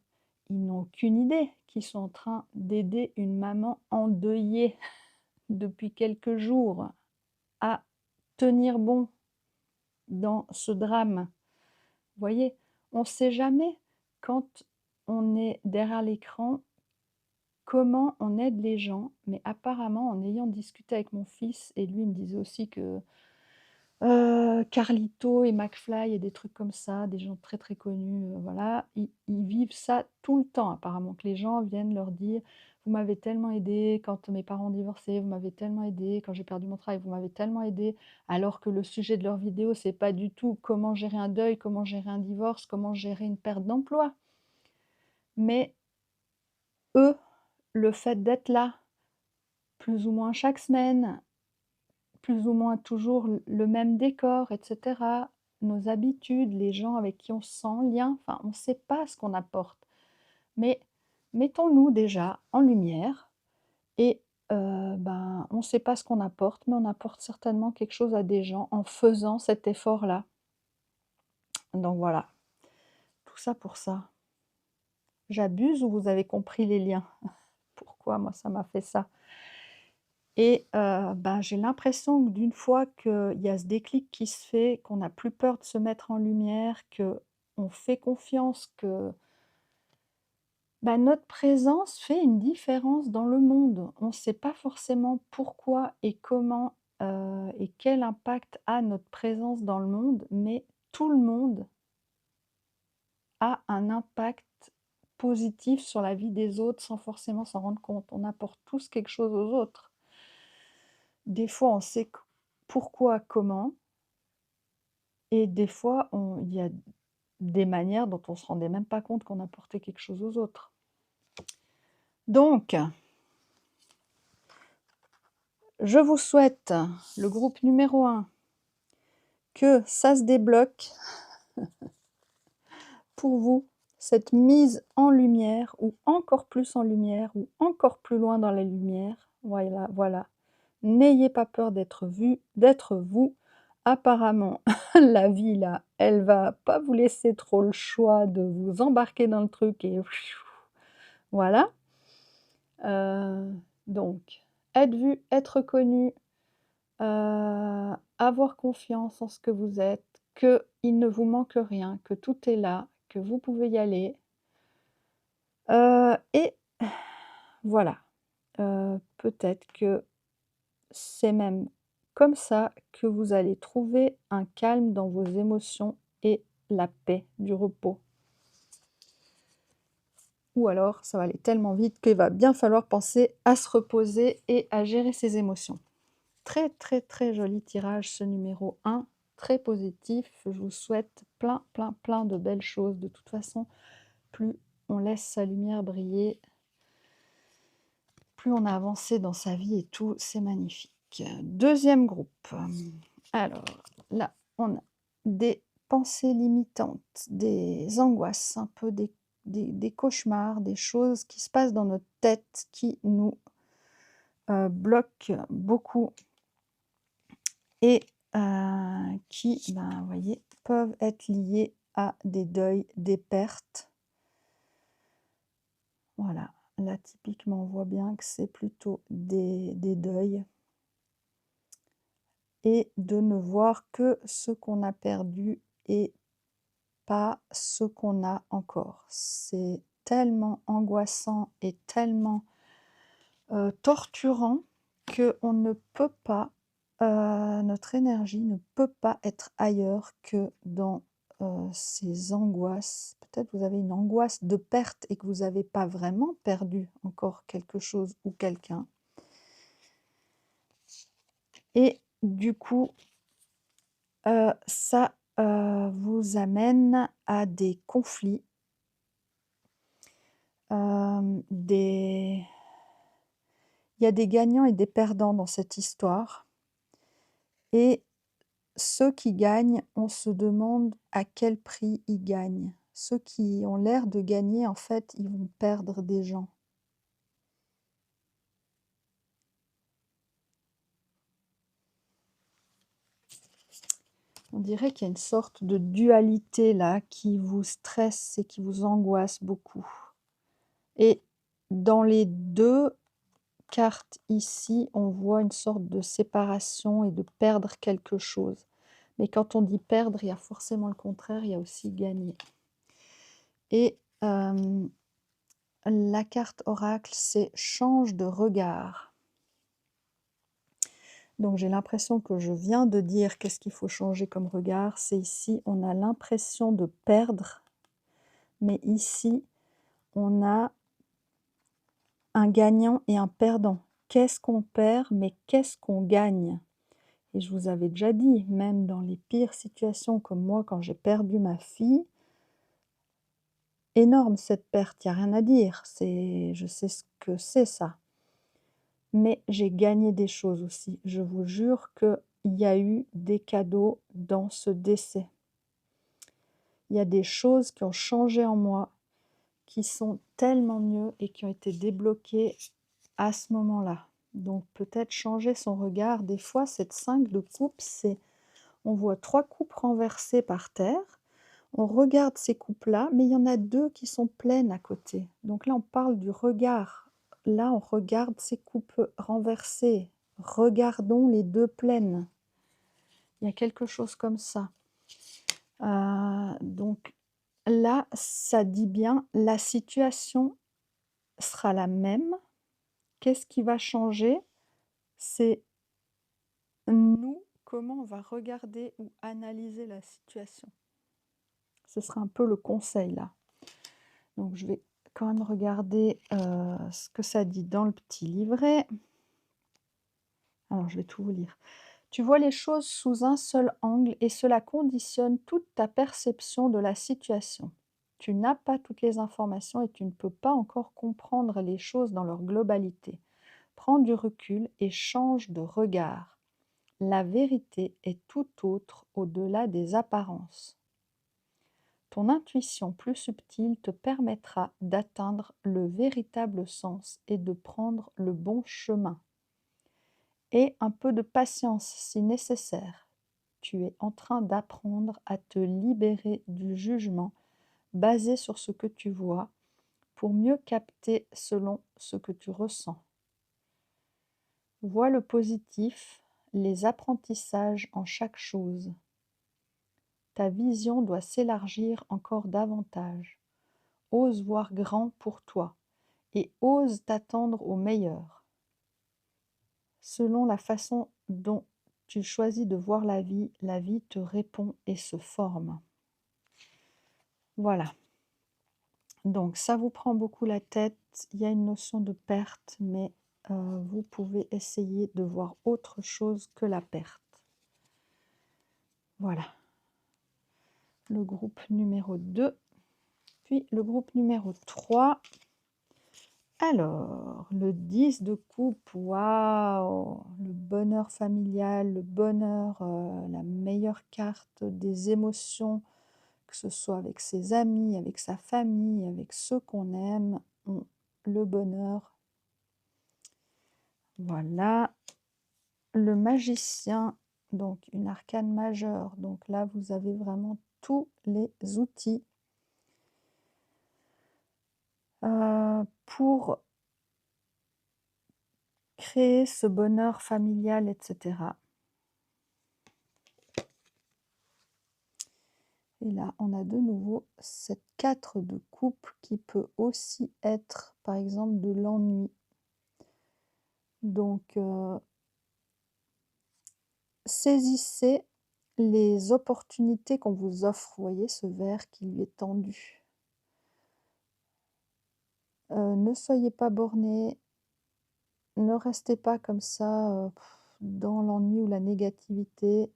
ils n'ont aucune idée qu'ils sont en train d'aider une maman endeuillée depuis quelques jours à tenir bon dans ce drame. Vous voyez? On ne sait jamais quand on est derrière l'écran comment on aide les gens, mais apparemment en ayant discuté avec mon fils et lui me disait aussi que, Carlito et McFly et des trucs comme ça, des gens très, très connus, voilà, ils vivent ça tout le temps apparemment, que les gens viennent leur dire: «Vous m'avez tellement aidé quand mes parents ont divorcé, vous m'avez tellement aidé quand j'ai perdu mon travail, vous m'avez tellement aidé». Alors que le sujet de leur vidéo, c'est pas du tout comment gérer un deuil, comment gérer un divorce, comment gérer une perte d'emploi. Mais eux, le fait d'être là, plus ou moins chaque semaine, plus ou moins toujours le même décor et cetera, nos habitudes, les gens avec qui on se sent en lien, enfin, on ne sait pas ce qu'on apporte. Mais mettons-nous déjà en lumière et ben, on ne sait pas ce qu'on apporte, mais on apporte certainement quelque chose à des gens en faisant cet effort-là. Donc voilà, tout ça pour ça. J'abuse ou vous avez compris les liens? Pourquoi moi ça m'a fait ça? Et ben, j'ai l'impression que d'une fois qu'il y a ce déclic qui se fait, qu'on n'a plus peur de se mettre en lumière, qu'on fait confiance que, bah, notre présence fait une différence dans le monde. On ne sait pas forcément pourquoi et comment, et quel impact a notre présence dans le monde, mais tout le monde a un impact positif sur la vie des autres sans forcément s'en rendre compte. On apporte tous quelque chose aux autres. Des fois, on sait pourquoi, comment, et des fois, il y a des manières dont on ne se rendait même pas compte qu'on apportait quelque chose aux autres. Donc, je vous souhaite, le groupe numéro 1, que ça se débloque pour vous, cette mise en lumière, ou encore plus en lumière, ou encore plus loin dans la lumière. Voilà, voilà. N'ayez pas peur d'être vu, d'être vous. Apparemment, la vie, là, elle va pas vous laisser trop le choix de vous embarquer dans le truc et voilà. Donc, être vu, être reconnu, avoir confiance en ce que vous êtes, qu'il ne vous manque rien, que tout est là, que vous pouvez y aller. Et voilà, peut-être que c'est même comme ça que vous allez trouver un calme dans vos émotions et la paix, du repos. Ou alors, ça va aller tellement vite qu'il va bien falloir penser à se reposer et à gérer ses émotions. Très, très, très joli tirage, ce numéro 1, très positif. Je vous souhaite plein, plein, plein de belles choses. De toute façon, plus on laisse sa lumière briller, plus on a avancé dans sa vie et tout, c'est magnifique. Deuxième groupe. Alors, là, on a des pensées limitantes, des angoisses, un peu des cauchemars, des choses qui se passent dans notre tête qui nous bloquent beaucoup et qui, ben, vous voyez, peuvent être liées à des deuils, des pertes. Voilà, là, typiquement, on voit bien que c'est plutôt des deuils. Et de ne voir que ce qu'on a perdu et pas ce qu'on a encore. C'est tellement angoissant et tellement torturant qu'on ne peut pas, notre énergie ne peut pas être ailleurs que dans ces angoisses. Peut-être vous avez une angoisse de perte et que vous n'avez pas vraiment perdu encore quelque chose ou quelqu'un. Et du coup, ça vous amène à des conflits, il y a des gagnants et des perdants dans cette histoire et ceux qui gagnent, on se demande à quel prix ils gagnent. Ceux qui ont l'air de gagner, en fait, ils vont perdre des gens. On dirait qu'il y a une sorte de dualité là qui vous stresse et qui vous angoisse beaucoup. Et dans les 2 cartes ici, on voit une sorte de séparation et de perdre quelque chose. Mais quand on dit perdre, il y a forcément le contraire, il y a aussi gagner. Et la carte oracle, c'est change de regard. Donc j'ai l'impression que je viens de dire qu'est-ce qu'il faut changer comme regard. C'est ici, on a l'impression de perdre, mais ici, on a un gagnant et un perdant. Qu'est-ce qu'on perd, mais qu'est-ce qu'on gagne? Et je vous avais déjà dit, même dans les pires situations comme moi, quand j'ai perdu ma fille, énorme cette perte, il n'y a rien à dire. Je sais ce que c'est ça. Mais j'ai gagné des choses aussi. Je vous jure qu'il y a eu des cadeaux dans ce décès. Il y a des choses qui ont changé en moi, qui sont tellement mieux et qui ont été débloquées à ce moment-là. Donc peut-être changer son regard. Des fois, cette 5 de coupe, c'est on voit 3 coupes renversées par terre, on regarde ces coupes-là, mais il y en a 2 qui sont pleines à côté. Donc là, on parle du regard. Là, on regarde ces coupes renversées. Regardons les 2 pleines. Il y a quelque chose comme ça. Donc là, ça dit bien, la situation sera la même. Qu'est-ce qui va changer? C'est nous, comment on va regarder ou analyser la situation. Ce sera un peu le conseil là. Donc je vais quand même regarder ce que ça dit dans le petit livret. Alors je vais tout vous lire. Tu vois les choses sous un seul angle et cela conditionne toute ta perception de la situation. Tu n'as pas toutes les informations et tu ne peux pas encore comprendre les choses dans leur globalité. Prends du recul et change de regard. La vérité est tout autre au-delà des apparences. Ton intuition plus subtile te permettra d'atteindre le véritable sens et de prendre le bon chemin. Aie un peu de patience si nécessaire. Tu es en train d'apprendre à te libérer du jugement basé sur ce que tu vois pour mieux capter selon ce que tu ressens. Vois le positif, les apprentissages en chaque chose. Ta vision doit s'élargir encore davantage. Ose voir grand pour toi et ose t'attendre au meilleur. Selon la façon dont tu choisis de voir la vie te répond et se forme. Voilà. Donc ça vous prend beaucoup la tête, il y a une notion de perte, mais vous pouvez essayer de voir autre chose que la perte. Voilà. Le groupe numéro 2. Puis le groupe numéro 3. Alors, le 10 de coupe, waouh! Le bonheur familial, le bonheur, la meilleure carte des émotions, que ce soit avec ses amis, avec sa famille, avec ceux qu'on aime, le bonheur. Voilà. Le magicien, donc une arcane majeure. Donc là, vous avez vraiment tous les outils pour créer ce bonheur familial, etc. Et là, on a de nouveau cette 4 de coupe qui peut aussi être, par exemple, de l'ennui. Donc, saisissez les opportunités qu'on vous offre. Vous voyez ce verre qui lui est tendu. Ne soyez pas bornés. Ne restez pas comme ça dans l'ennui ou la négativité.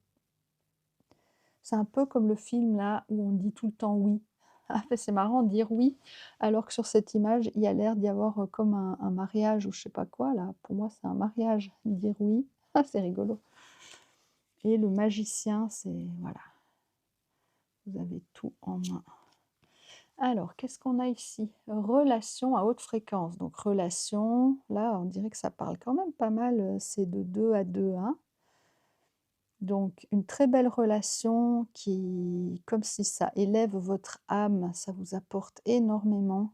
C'est un peu comme le film là où on dit tout le temps oui. Ah, c'est marrant de dire oui, alors que sur cette image, il y a l'air d'y avoir comme un mariage ou je sais pas quoi là. Pour moi, c'est un mariage, dire oui. Ah, c'est rigolo. Et le magicien, c'est voilà, vous avez tout en main. Alors, qu'est-ce qu'on a ici? Relation à haute fréquence. Donc relation, là, on dirait que ça parle quand même pas mal, c'est de 2 à 2, hein. Donc une très belle relation qui comme si ça élève votre âme, ça vous apporte énormément.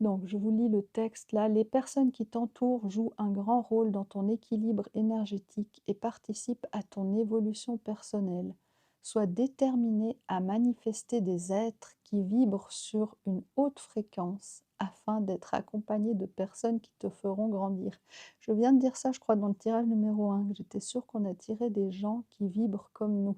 Donc je vous lis le texte là. Les personnes qui t'entourent jouent un grand rôle dans ton équilibre énergétique et participent à ton évolution personnelle. Sois déterminé à manifester des êtres qui vibrent sur une haute fréquence afin d'être accompagné de personnes qui te feront grandir. Je viens de dire ça, je crois, dans le tirage numéro 1, que j'étais sûre qu'on a tiré des gens qui vibrent comme nous.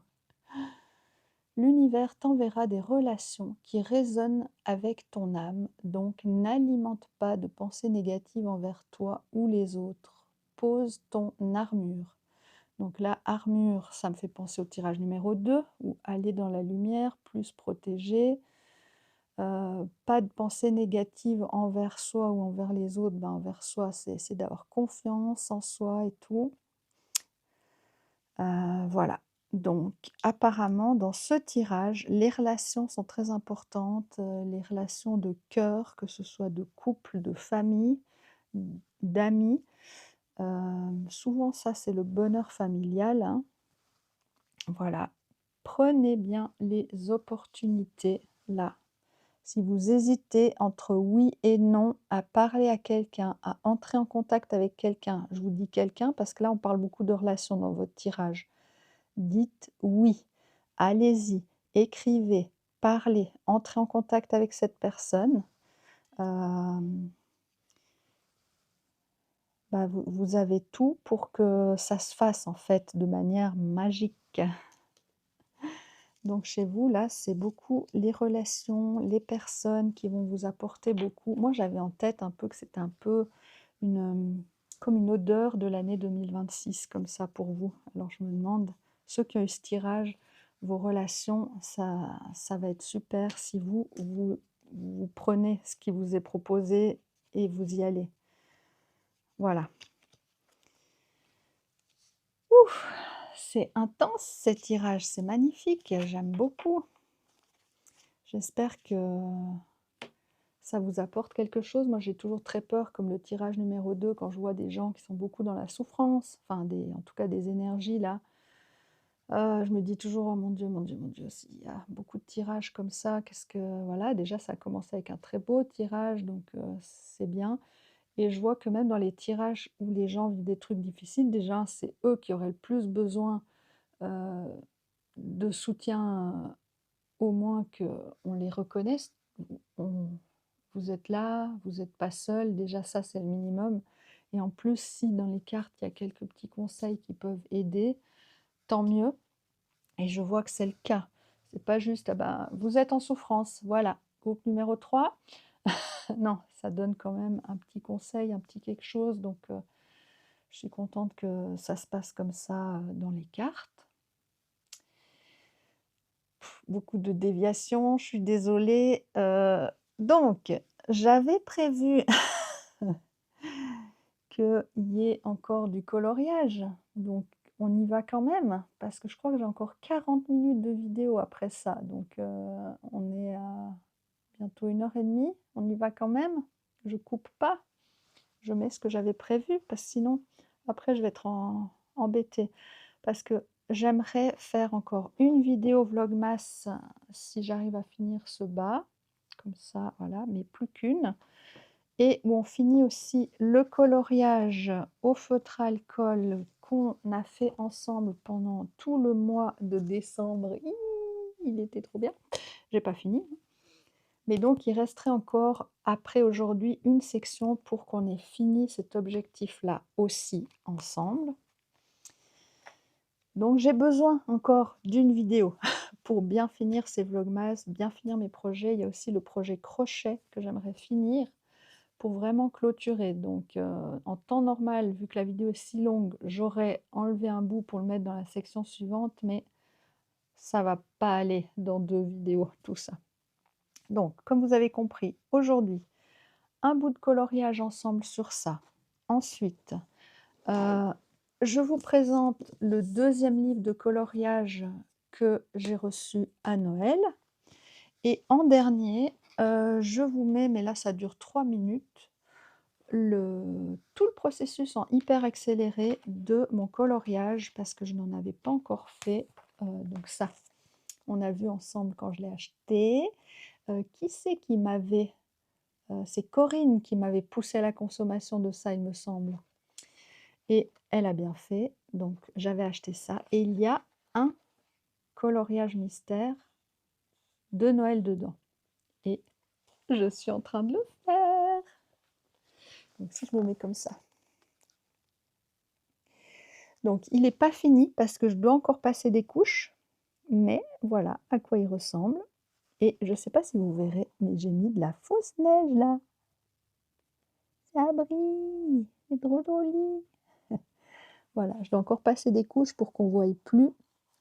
L'univers t'enverra des relations qui résonnent avec ton âme, donc n'alimente pas de pensées négatives envers toi ou les autres. Pose ton armure. Donc là, armure, ça me fait penser au tirage numéro 2, où aller dans la lumière, plus protégé. Pas de pensées négatives envers soi ou envers les autres. Ben, envers soi, c'est d'avoir confiance en soi et tout. Voilà. Donc apparemment dans ce tirage, les relations sont très importantes, les relations de cœur, que ce soit de couple, de famille, d'amis. Souvent ça, c'est le bonheur familial, hein. Voilà. Prenez bien les opportunités là. Si vous hésitez entre oui et non à parler à quelqu'un, à entrer en contact avec quelqu'un, je vous dis quelqu'un parce que là on parle beaucoup de relations dans votre tirage. Dites oui, allez-y, écrivez, parlez, entrez en contact avec cette personne. Bah, vous avez tout pour que ça se fasse en fait de manière magique. Donc chez vous, là, c'est beaucoup les relations, les personnes qui vont vous apporter beaucoup. Moi, j'avais en tête un peu que c'était un peu comme une odeur de l'année 2026, comme ça pour vous. Alors je me demande, ceux qui ont eu ce tirage, vos relations, ça va être super si vous prenez ce qui vous est proposé et vous y allez. Voilà. Ouf, c'est intense ces tirages, c'est magnifique, j'aime beaucoup. J'espère que ça vous apporte quelque chose. Moi, j'ai toujours très peur, comme le tirage numéro 2, quand je vois des gens qui sont beaucoup dans la souffrance, enfin, en tout cas des énergies là. Je me dis toujours: «Oh mon Dieu, mon Dieu, mon Dieu, s'il y a beaucoup de tirages comme ça, qu'est-ce que» voilà, déjà ça a commencé avec un très beau tirage, donc c'est bien. Et je vois que même dans les tirages où les gens vivent des trucs difficiles, déjà, c'est eux qui auraient le plus besoin, heu, de soutien, au moins qu'on les reconnaisse. On Vous êtes là, vous n'êtes pas seul, déjà ça c'est le minimum. Et en plus, si dans les cartes, il y a quelques petits conseils qui peuvent aider, tant mieux. Et je vois que c'est le cas. C'est pas juste: «Ah ben, vous êtes en souffrance, voilà, groupe numéro 3. Non, ça donne quand même un petit conseil, un petit quelque chose, donc je suis contente que ça se passe comme ça, dans les cartes. Beaucoup de déviations, je suis désolée. Donc j'avais prévu qu'il y ait encore du coloriage, donc on y va quand même, parce que je crois que j'ai encore 40 minutes de vidéo après ça, donc on est à bientôt 1 h 30. On y va quand même? Je coupe pas? Je mets ce que j'avais prévu, parce que sinon après je vais être embêtée. Parce que j'aimerais faire encore une vidéo vlogmas si j'arrive à finir ce bas, comme ça, voilà, mais plus qu'une. Et où on finit aussi le coloriage au feutre à alcool qu'on a fait ensemble pendant tout le mois de décembre. Il était trop bien. J'ai pas fini. Mais donc il resterait encore, après aujourd'hui, une section pour qu'on ait fini cet objectif-là aussi ensemble. Donc j'ai besoin encore d'une vidéo pour bien finir ces vlogmas, bien finir mes projets. Il y a aussi le projet crochet que j'aimerais finir pour vraiment clôturer. Donc en temps normal, vu que la vidéo est si longue, j'aurais enlevé un bout pour le mettre dans la section suivante, mais ça va pas aller dans 2 vidéos, tout ça. Donc comme vous avez compris, aujourd'hui, un bout de coloriage ensemble sur ça. Ensuite, Euh, je vous présente le deuxième livre de coloriage que j'ai reçu à Noël. Et en dernier, je vous mets, mais là ça dure 3 minutes, tout le processus en hyper accéléré de mon coloriage parce que je n'en avais pas encore fait. Donc ça, on a vu ensemble quand je l'ai acheté. Qui c'est qui m'avait... c'est Corinne qui m'avait poussé à la consommation de ça, il me semble. Et elle a bien fait, donc j'avais acheté ça. Et il y a un coloriage mystère de Noël dedans. Et je suis en train de le faire. Donc si je me mets comme ça. Donc il n'est pas fini parce que je dois encore passer des couches. Mais voilà à quoi il ressemble. Et je ne sais pas si vous verrez, mais j'ai mis de la fausse neige là. Ça brille. C'est trop joli. Voilà, je dois encore passer des couches pour qu'on ne voie plus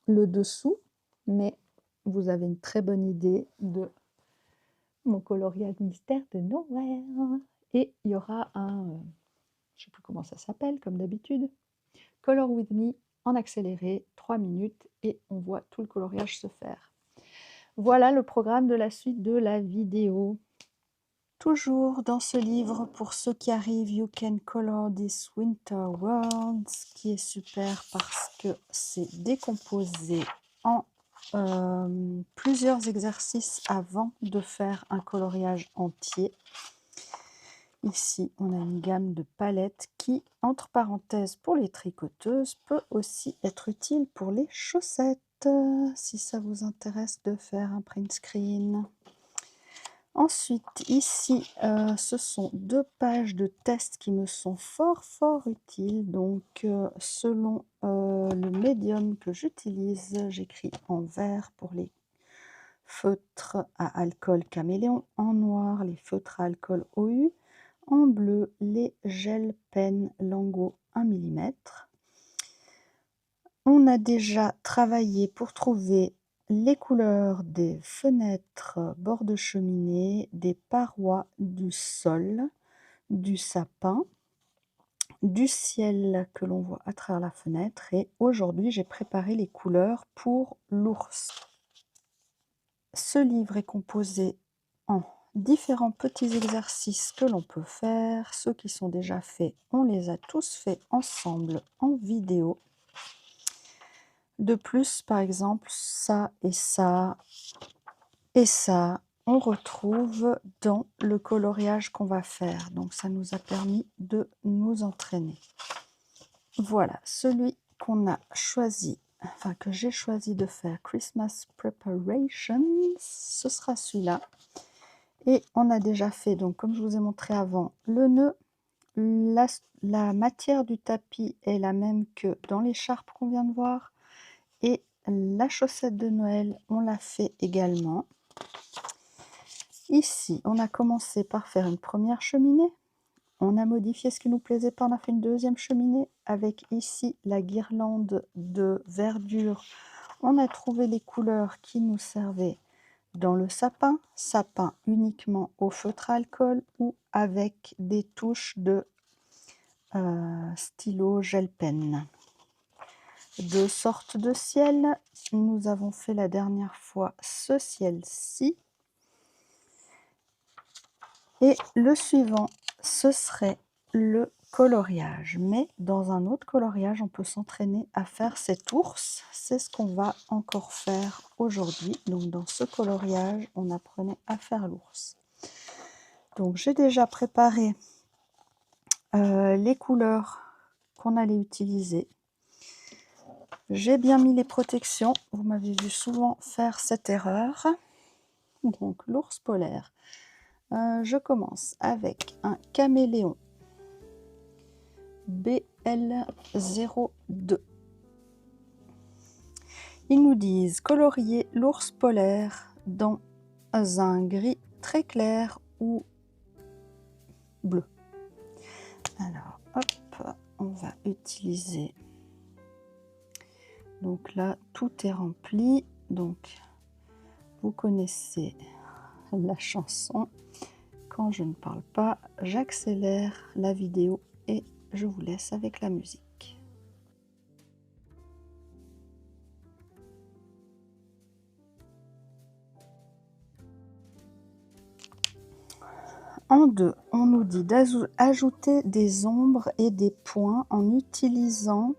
le dessous. Mais vous avez une très bonne idée de mon coloriage mystère de Noël. Et il y aura un, je ne sais plus comment ça s'appelle, comme d'habitude, Color With Me en accéléré, 3 minutes, et on voit tout le coloriage se faire. Voilà le programme de la suite de la vidéo. Toujours dans ce livre, pour ceux qui arrivent, You Can Color This Winter World, ce qui est super parce que c'est décomposé en plusieurs exercices avant de faire un coloriage entier. Ici, on a une gamme de palettes qui, entre parenthèses pour les tricoteuses, peut aussi être utile pour les chaussettes, si ça vous intéresse de faire un print screen. Ensuite, ici, ce sont 2 pages de tests qui me sont fort utiles. Donc, selon le médium que j'utilise, j'écris en vert pour les feutres à alcool caméléon, en noir les feutres à alcool OU, en bleu les gels pen Lango 1 mm. On a déjà travaillé pour trouver les couleurs des fenêtres, bords de cheminée, des parois, du sol, du sapin, du ciel que l'on voit à travers la fenêtre. Et aujourd'hui, j'ai préparé les couleurs pour l'ours. Ce livre est composé en différents petits exercices que l'on peut faire. Ceux qui sont déjà faits, on les a tous faits ensemble en vidéo. De plus, par exemple, ça et ça et ça, on retrouve dans le coloriage qu'on va faire. Donc, ça nous a permis de nous entraîner. Voilà, celui qu'on a choisi, enfin que j'ai choisi de faire, Christmas Preparations, ce sera celui-là. Et on a déjà fait, donc comme je vous ai montré avant, le nœud. La matière du tapis est la même que dans l'écharpe qu'on vient de voir. Et la chaussette de Noël, on l'a fait également. Ici, on a commencé par faire une première cheminée. On a modifié ce qui nous plaisait pas, on a fait une deuxième cheminée avec ici la guirlande de verdure. On a trouvé les couleurs qui nous servaient dans le sapin, sapin uniquement au feutre à alcool ou avec des touches de stylo gel pen. 2 sortes de ciel. Nous avons fait la dernière fois ce ciel-ci. Et le suivant, ce serait le coloriage. Mais dans un autre coloriage, on peut s'entraîner à faire cet ours. C'est ce qu'on va encore faire aujourd'hui. Donc dans ce coloriage, on apprenait à faire l'ours. Donc j'ai déjà préparé les couleurs qu'on allait utiliser. J'ai bien mis les protections. Vous m'avez vu souvent faire cette erreur. Donc l'ours polaire. Je commence avec un caméléon BL02. Ils nous disent colorier l'ours polaire dans un gris très clair ou bleu. Alors, hop, on va utiliser. Donc là, tout est rempli. Donc, vous connaissez la chanson. Quand je ne parle pas, j'accélère la vidéo et je vous laisse avec la musique. En 2, on nous dit d'ajouter des ombres et des points en utilisant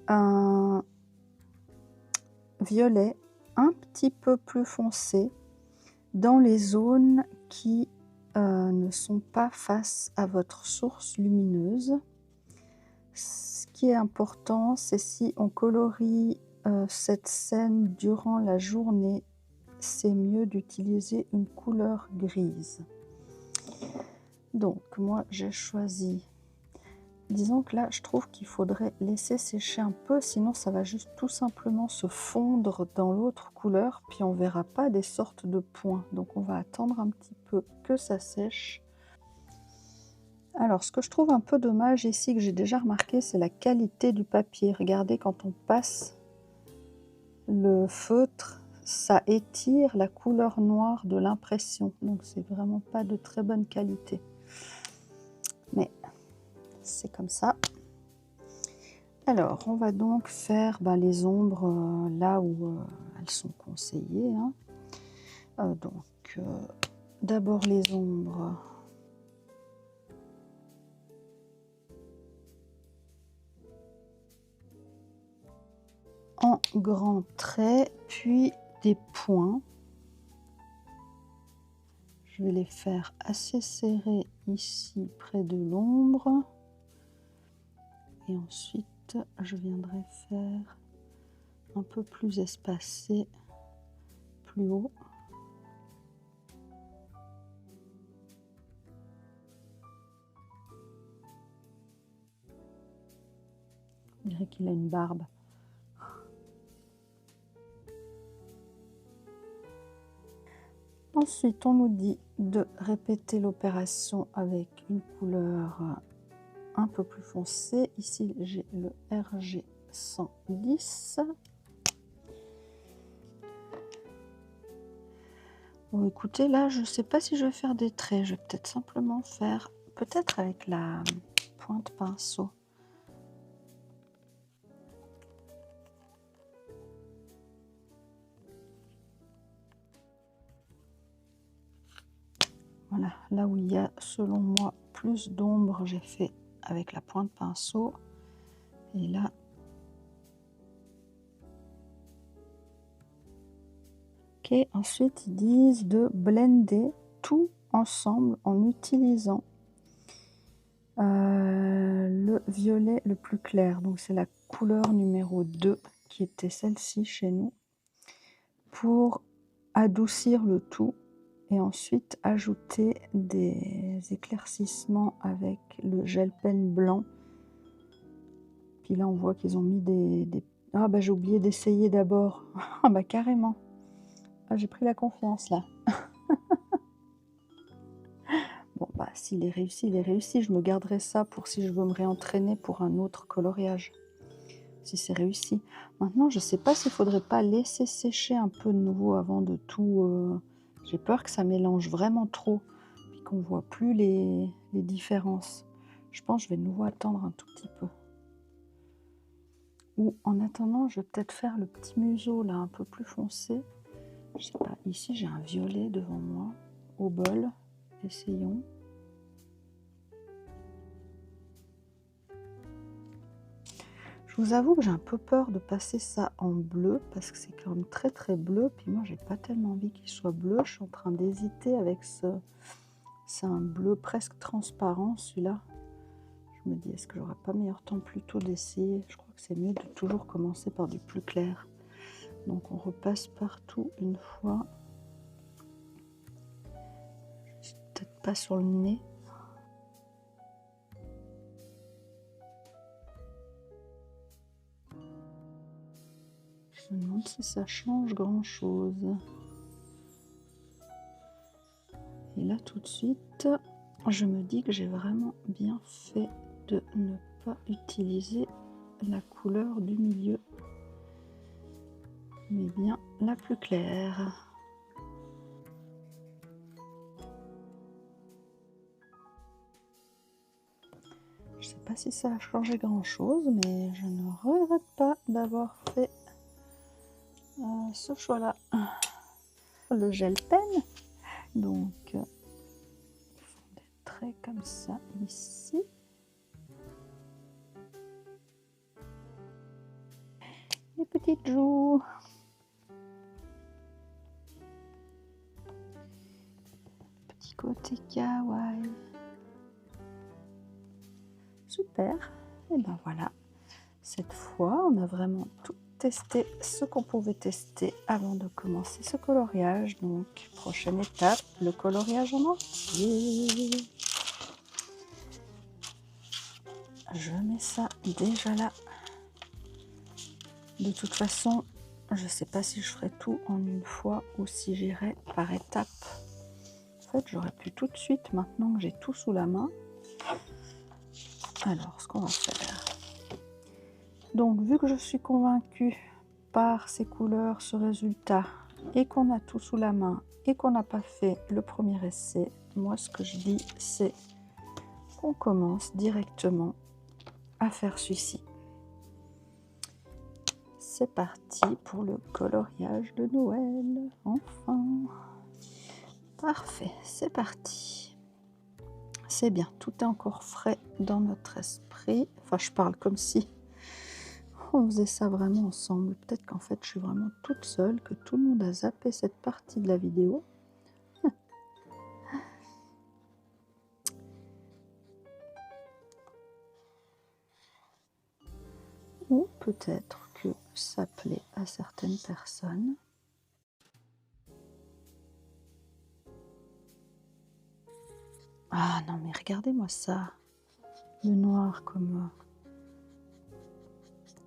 un violet un petit peu plus foncé dans les zones qui ne sont pas face à votre source lumineuse. Ce qui est important, c'est si on colorie cette scène durant la journée, c'est mieux d'utiliser une couleur grise. Donc moi j'ai choisi, disons que là je trouve qu'il faudrait laisser sécher un peu, sinon ça va juste tout simplement se fondre dans l'autre couleur, puis on verra pas des sortes de points. Donc on va attendre un petit peu que ça sèche. Alors ce que je trouve un peu dommage ici, que j'ai déjà remarqué, c'est la qualité du papier. Regardez, quand on passe le feutre, ça étire la couleur noire de l'impression, donc c'est vraiment pas de très bonne qualité. Mais c'est comme ça. Alors, on va donc faire les ombres là où elles sont conseillées. Hein. D'abord les ombres en grands traits, puis des points. Je vais les faire assez serrés ici près de l'ombre. Et ensuite, je viendrai faire un peu plus espacé plus haut. On dirait qu'il a une barbe. Ensuite, on nous dit de répéter l'opération avec une couleur un peu plus foncée. Ici, j'ai le RG 110. Bon, écoutez, là, je ne sais pas si je vais faire des traits. Je vais peut-être simplement faire, peut-être avec la pointe pinceau. Voilà, là où il y a, selon moi, plus d'ombre, j'ai fait avec la pointe pinceau. Et là, ok. Ensuite, ils disent de blender tout ensemble en utilisant le violet le plus clair. Donc, c'est la couleur numéro 2 qui était celle-ci chez nous, pour adoucir le tout. Et ensuite ajouter des éclaircissements avec le gel pen blanc. Puis là on voit qu'ils ont mis des... Ah j'ai oublié d'essayer d'abord. Ah carrément. Ah, j'ai pris la confiance là. Bon s'il est réussi, il est réussi. Je me garderai ça pour si je veux me réentraîner pour un autre coloriage. Si c'est réussi. Maintenant je sais pas s'il faudrait pas laisser sécher un peu de nouveau avant de tout... J'ai peur que ça mélange vraiment trop, puis qu'on ne voit plus les différences. Je pense que je vais de nouveau attendre un tout petit peu. Ou en attendant, je vais peut-être faire le petit museau là, un peu plus foncé. Je sais pas, ici j'ai un violet devant moi, au bol. Essayons. Je vous avoue que j'ai un peu peur de passer ça en bleu, parce que c'est quand même très très bleu, puis moi j'ai pas tellement envie qu'il soit bleu. Je suis en train d'hésiter avec ce... C'est un bleu presque transparent celui-là. Je me dis, est-ce que j'aurais pas meilleur temps plutôt d'essayer? Je crois que c'est mieux de toujours commencer par du plus clair. Donc on repasse partout une fois. Peut-être pas sur le nez. Je me demande si ça change grand-chose. Et là tout de suite, je me dis que j'ai vraiment bien fait de ne pas utiliser la couleur du milieu, mais bien la plus claire. Je sais pas si ça a changé grand chose, mais je ne regrette pas d'avoir fait ce choix là. Le gel pen, donc ils font des traits comme ça ici. Les petites joues. Petit côté kawaii. Super. Et ben voilà. Cette fois, on a vraiment tout testé ce qu'on pouvait tester avant de commencer ce coloriage. Donc, prochaine étape, le coloriage en entier. Je mets ça déjà là. De toute façon, je ne sais pas si je ferai tout en une fois ou si j'irai par étapes. En fait, j'aurais pu tout de suite, maintenant que j'ai tout sous la main. Alors, ce qu'on va faire. Donc, vu que je suis convaincue par ces couleurs, ce résultat, et qu'on a tout sous la main, et qu'on n'a pas fait le premier essai, moi, ce que je dis, c'est qu'on commence directement à faire celui-ci. C'est parti pour le coloriage de Noël, enfin. Parfait, c'est parti. C'est bien, tout est encore frais dans notre esprit. Enfin, je parle comme si on faisait ça vraiment ensemble. Peut-être qu'en fait, je suis vraiment toute seule, que tout le monde a zappé cette partie de la vidéo. Ou peut-être que ça plaît à certaines personnes. Ah non, mais regardez-moi ça. Le noir comme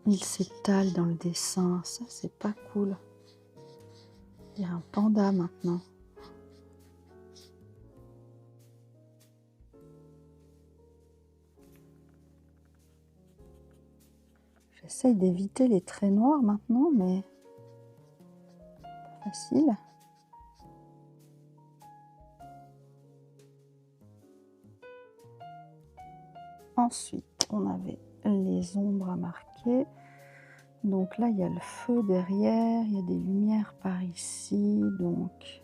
il s'étale dans le dessin. Ça, c'est pas cool. Il y a un panda maintenant. J'essaye d'éviter les traits noirs maintenant, mais pas facile. Ensuite, on avait les ombres à marquer. Donc là, il y a le feu derrière, il y a des lumières par ici. Donc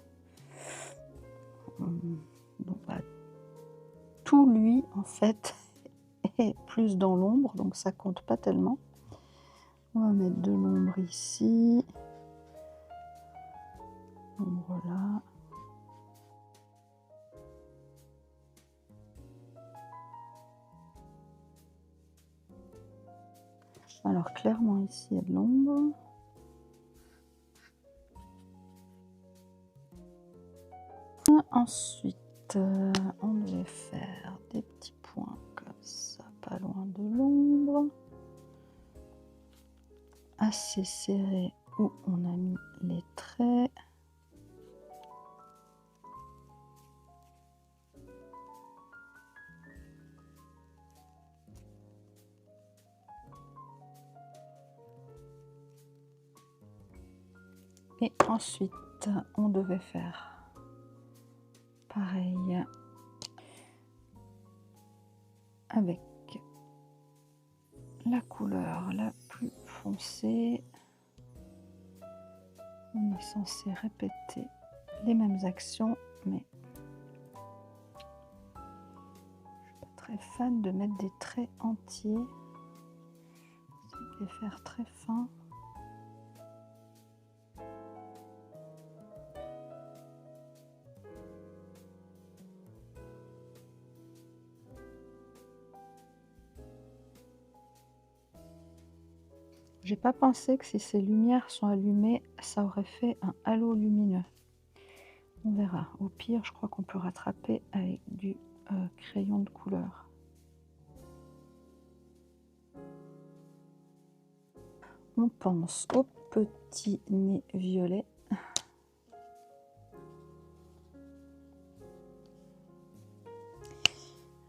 bah, tout lui, en fait, est plus dans l'ombre, donc ça compte pas tellement. On va mettre de l'ombre ici. L'ombre là. Alors clairement ici il y a de l'ombre. Ensuite on devait faire des petits points comme ça, pas loin de l'ombre. Assez serré où on a mis les traits. Et ensuite, on devait faire pareil avec la couleur la plus foncée. On est censé répéter les mêmes actions, mais je suis pas très fan de mettre des traits entiers. Je vais faire très fin. J'ai pas pensé que si ces lumières sont allumées, ça aurait fait un halo lumineux. On verra. Au pire, je crois qu'on peut rattraper avec du crayon de couleur. On pense au petit nez violet.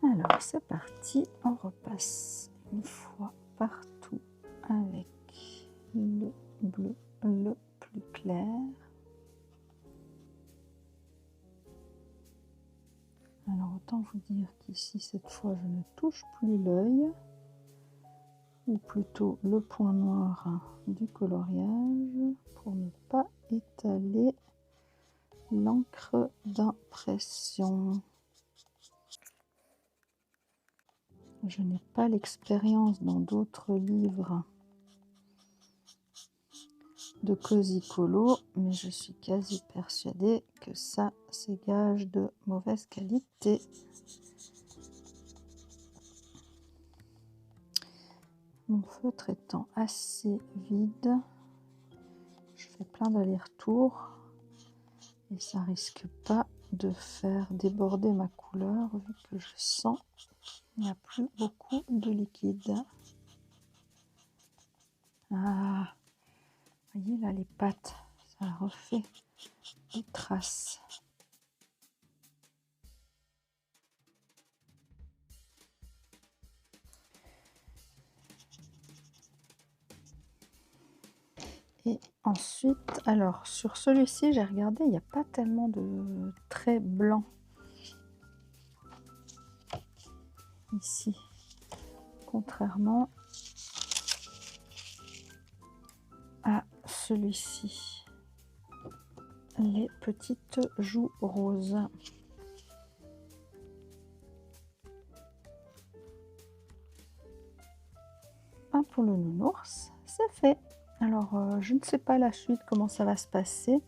Alors c'est parti, on repasse une fois partout avec le bleu le plus clair. Alors autant vous dire qu'ici Ici, cette fois, je ne touche plus l'œil, ou plutôt le point noir du coloriage, pour ne pas étaler l'encre d'impression. Je n'ai pas l'expérience dans d'autres livres de Cozy Colo, mais je suis quasi persuadée que ça, c'est gage de mauvaise qualité. Mon feutre étant assez vide, je fais plein d'allers-retours et ça risque pas de faire déborder ma couleur vu que je sens qu'il n'y a plus beaucoup de liquide. Ah, vous voyez là les pattes, ça refait des traces. Et ensuite, alors sur celui-ci, j'ai regardé, il n'y a pas tellement de traits blancs ici, contrairement à celui-ci. Les petites joues roses. Un pour le nounours, c'est fait. Alors, je ne sais pas la suite, comment ça va se passer.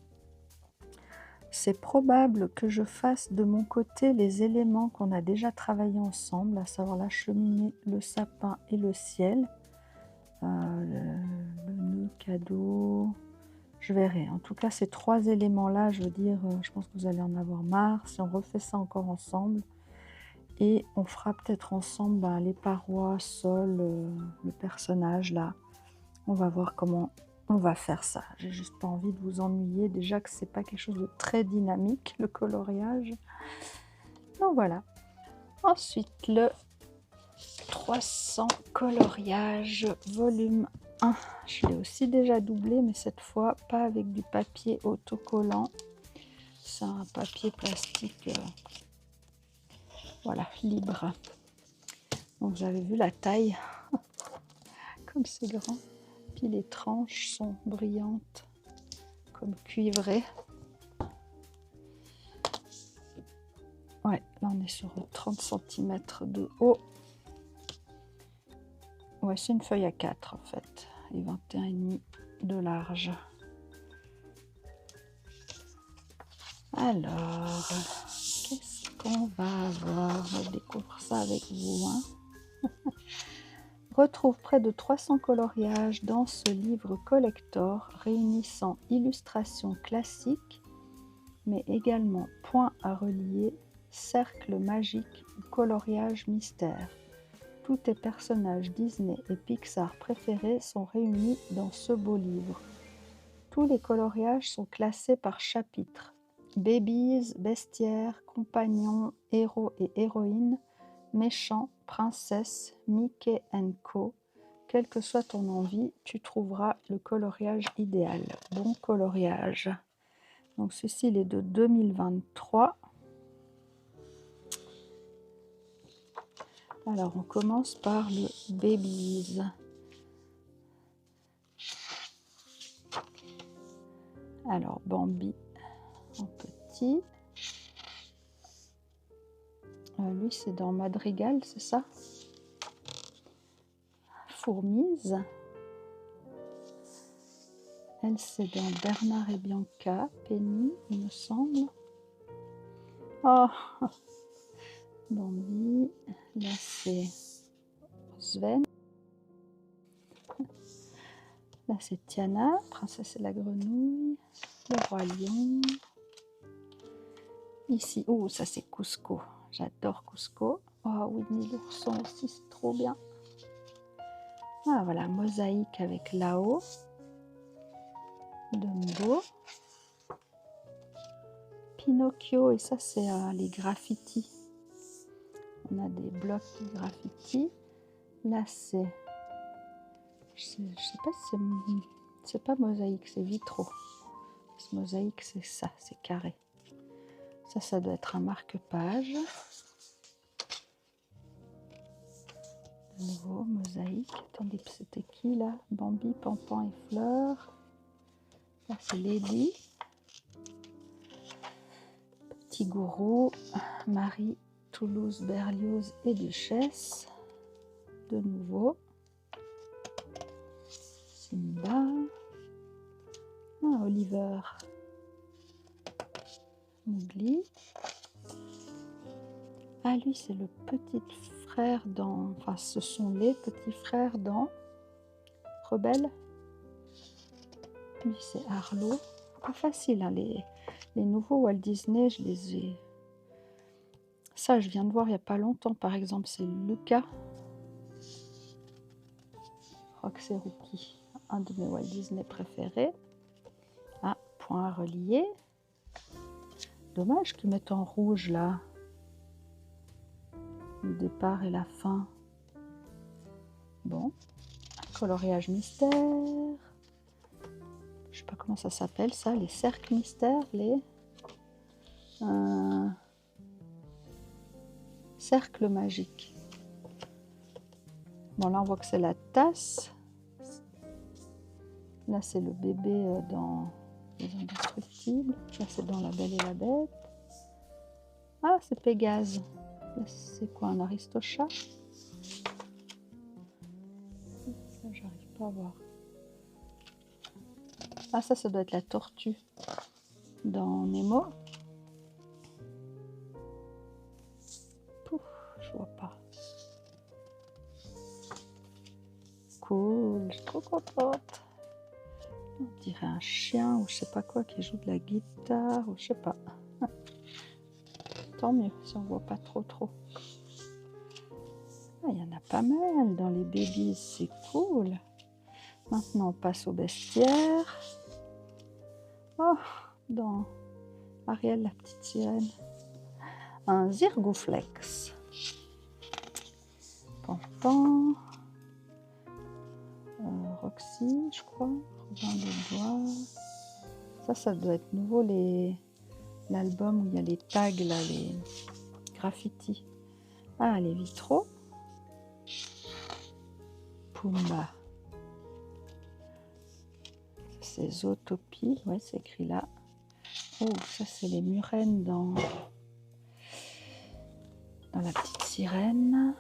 C'est probable que je fasse de mon côté les éléments qu'on a déjà travaillé ensemble, à savoir la cheminée, le sapin et le ciel. Le nœud cadeau, je verrai. En tout cas, ces trois éléments-là, je veux dire, je pense que vous allez en avoir marre si on refait ça encore ensemble. Et on fera peut-être ensemble les parois, sol, le personnage là. On va voir comment on va faire ça. J'ai juste pas envie de vous ennuyer. Déjà que c'est pas quelque chose de très dynamique, le coloriage. Donc voilà. Ensuite, le 300 coloriage volume 1. Je l'ai aussi déjà doublé, mais cette fois pas avec du papier autocollant. C'est un papier plastique voilà, libre. Donc j'avais vu la taille, comme c'est grand. Puis les tranches sont brillantes, comme cuivrées. Ouais, là on est sur 30 cm de haut. Ouais, c'est une feuille à 4 en fait, et 21,5 de large. Alors, qu'est-ce qu'on va avoir? On découvre ça avec vous. Retrouve près de 300 coloriages dans ce livre collector réunissant illustrations classiques, mais également points à relier, cercles magiques ou coloriage mystère. Tous tes personnages Disney et Pixar préférés sont réunis dans ce beau livre. Tous les coloriages sont classés par chapitre. Babies, bestiaires, compagnons, héros et héroïnes, méchants, princesses, Mickey & Co. Quelle que soit ton envie, tu trouveras le coloriage idéal. Bon coloriage. Donc ceci, il est de 2023. Alors, on commence par le Babies. Alors, Bambi en petit. Lui, c'est dans Madrigal, c'est ça? Fourmise. Elle, c'est dans Bernard et Bianca. Penny, il me semble. Oh, Bambi. Là, c'est Sven. Là, c'est Tiana, Princesse et la grenouille. Le roi lion. Ici, oh, ça c'est Cusco. J'adore Cusco. Oh, Winnie l'ourson aussi, c'est trop bien. Ah, voilà, mosaïque avec Lao. Dumbo. Pinocchio, et ça, c'est les graffitis. On a des blocs de graffitis. Là, c'est... Je sais pas si c'est pas mosaïque, c'est vitraux. Ce mosaïque, c'est ça, c'est carré. Ça doit être un marque-page. Nouveau mosaïque. Attendez, c'était qui là? Bambi, Pampan et Fleur. Là c'est Lady. Petit Gourou, Marie, Toulouse, Berlioz et Duchesse. De nouveau. Simba. Ah, Oliver. Mowgli. Ah, lui, c'est le petit frère dans... Enfin, ce sont les petits frères dans Rebelle. Lui, c'est Arlo. Pas facile, hein, les nouveaux Walt Disney, je les ai... Ça, je viens de voir il n'y a pas longtemps, par exemple, c'est Lucas. Rox et Rookie, un de mes Walt Disney préférés. Ah, point à relier. Dommage qu'ils mettent en rouge, là. Le départ et la fin. Bon. Coloriage mystère. Je sais pas comment ça s'appelle, ça. Les cercles mystères, les... cercle magique. Bon, là, on voit que c'est la tasse. Là, c'est le bébé dans Les Indestructibles. Là, c'est dans La Belle et la Bête. Ah, c'est Pégase. Là, c'est quoi, un Aristochat? Ça, j'arrive pas à voir. Ah, ça doit être la tortue dans Nemo. Pouf, je vois pas. Cool, je suis trop contente. On dirait un chien ou je sais pas quoi qui joue de la guitare ou je sais pas. Tant mieux si on voit pas trop. Ah, il y en a pas mal dans les babies, c'est cool. Maintenant on passe au bestiaire. Oh, dans Ariel la petite sirène. Un Zirgouflex. Pampan. Roxy, je crois. Robin des Bois. Ça doit être nouveau, l'album où il y a les tags, là, les graffitis. Ah, les vitraux. Pumba. C'est Zootopie, ouais, c'est écrit là. Oh, ça c'est les murènes dans La Petite Sirène.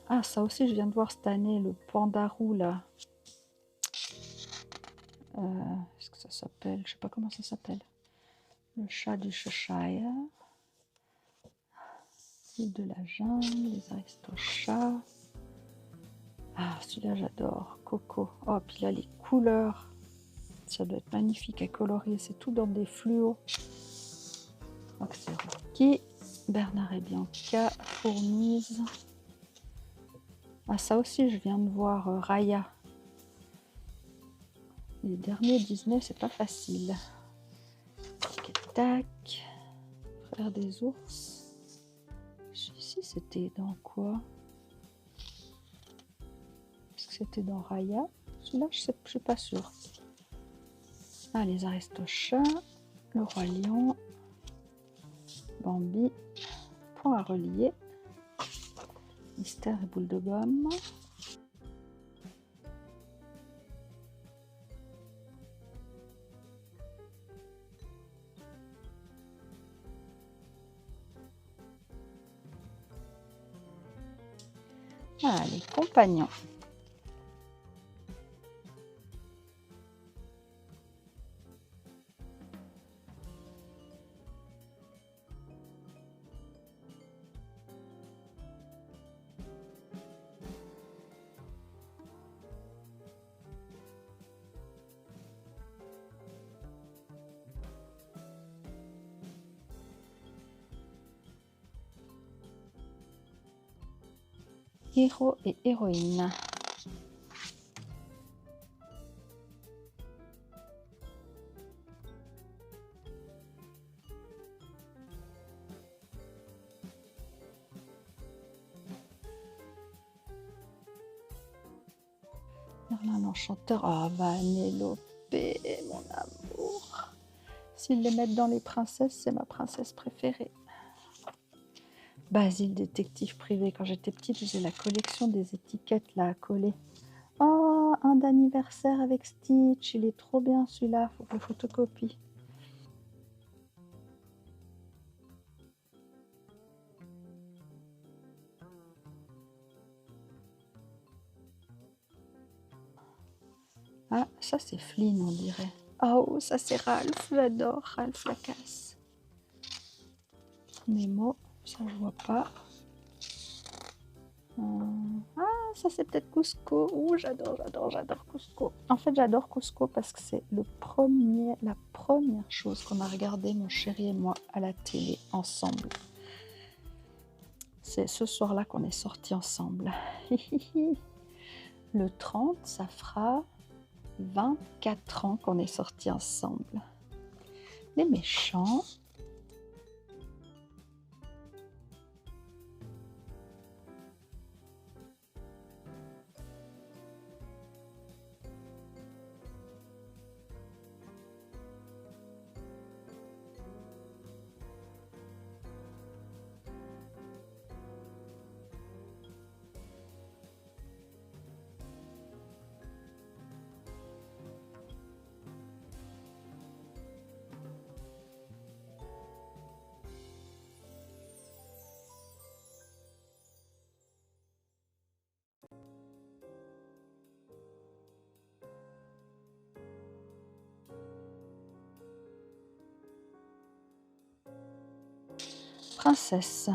Ah, ça aussi je viens de voir cette année, le pandarou là. Est-ce que ça s'appelle? Je sais pas comment ça s'appelle. Le chat du Cheshire. L'île de la jungle, les Aristochats. Ah, celui-là j'adore. Coco. Oh, puis là les couleurs. Ça doit être magnifique à colorier. C'est tout dans des fluos. Rox et Rookie. Bernard et Bianca. Fourmise. Ah, ça aussi je viens de voir Raya. Les derniers Disney, c'est pas facile. Tac. Frère des ours. Celui-ci, c'était dans quoi? Est-ce que c'était dans Raya? Celui-là, je suis pas sûre. Ah, les Aristochats. Le Roi Lion. Bambi. Point à relier. Mystère et boule de gomme. Ah, les compagnons. Héros et héroïnes. Merlin l'Enchanteur. Ah, Vanellope, mon amour. S'ils les mettent dans les princesses, c'est ma princesse préférée. Basile, détective privé. Quand j'étais petite, j'ai la collection des étiquettes là à coller. Oh, un d'anniversaire avec Stitch. Il est trop bien celui-là. Faut que je le photocopie. Ah, ça c'est Flynn, on dirait. Oh, ça c'est Ralph. J'adore Ralph Lacasse. Nemo, ça je vois pas. Ah, ça c'est peut-être Cusco. Ouh, j'adore Cusco. En fait, j'adore Cusco parce que c'est la première chose qu'on a regardé, mon chéri et moi, à la télé ensemble. C'est ce soir-là qu'on est sortis ensemble. Le 30, ça fera 24 ans qu'on est sortis ensemble. Les méchants. Princesse.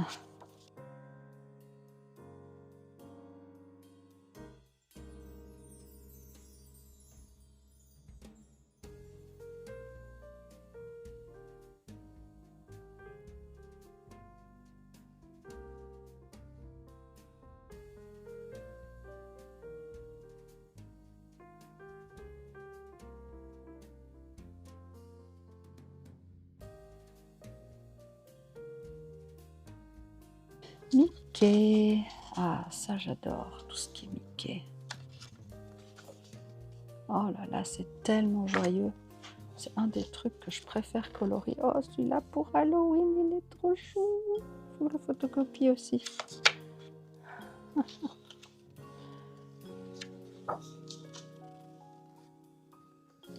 Mickey. Ah, ça j'adore, tout ce qui est Mickey. Oh là là, c'est tellement joyeux. C'est un des trucs que je préfère colorier. Oh, celui-là pour Halloween, il est trop chou. Faut le photocopier aussi.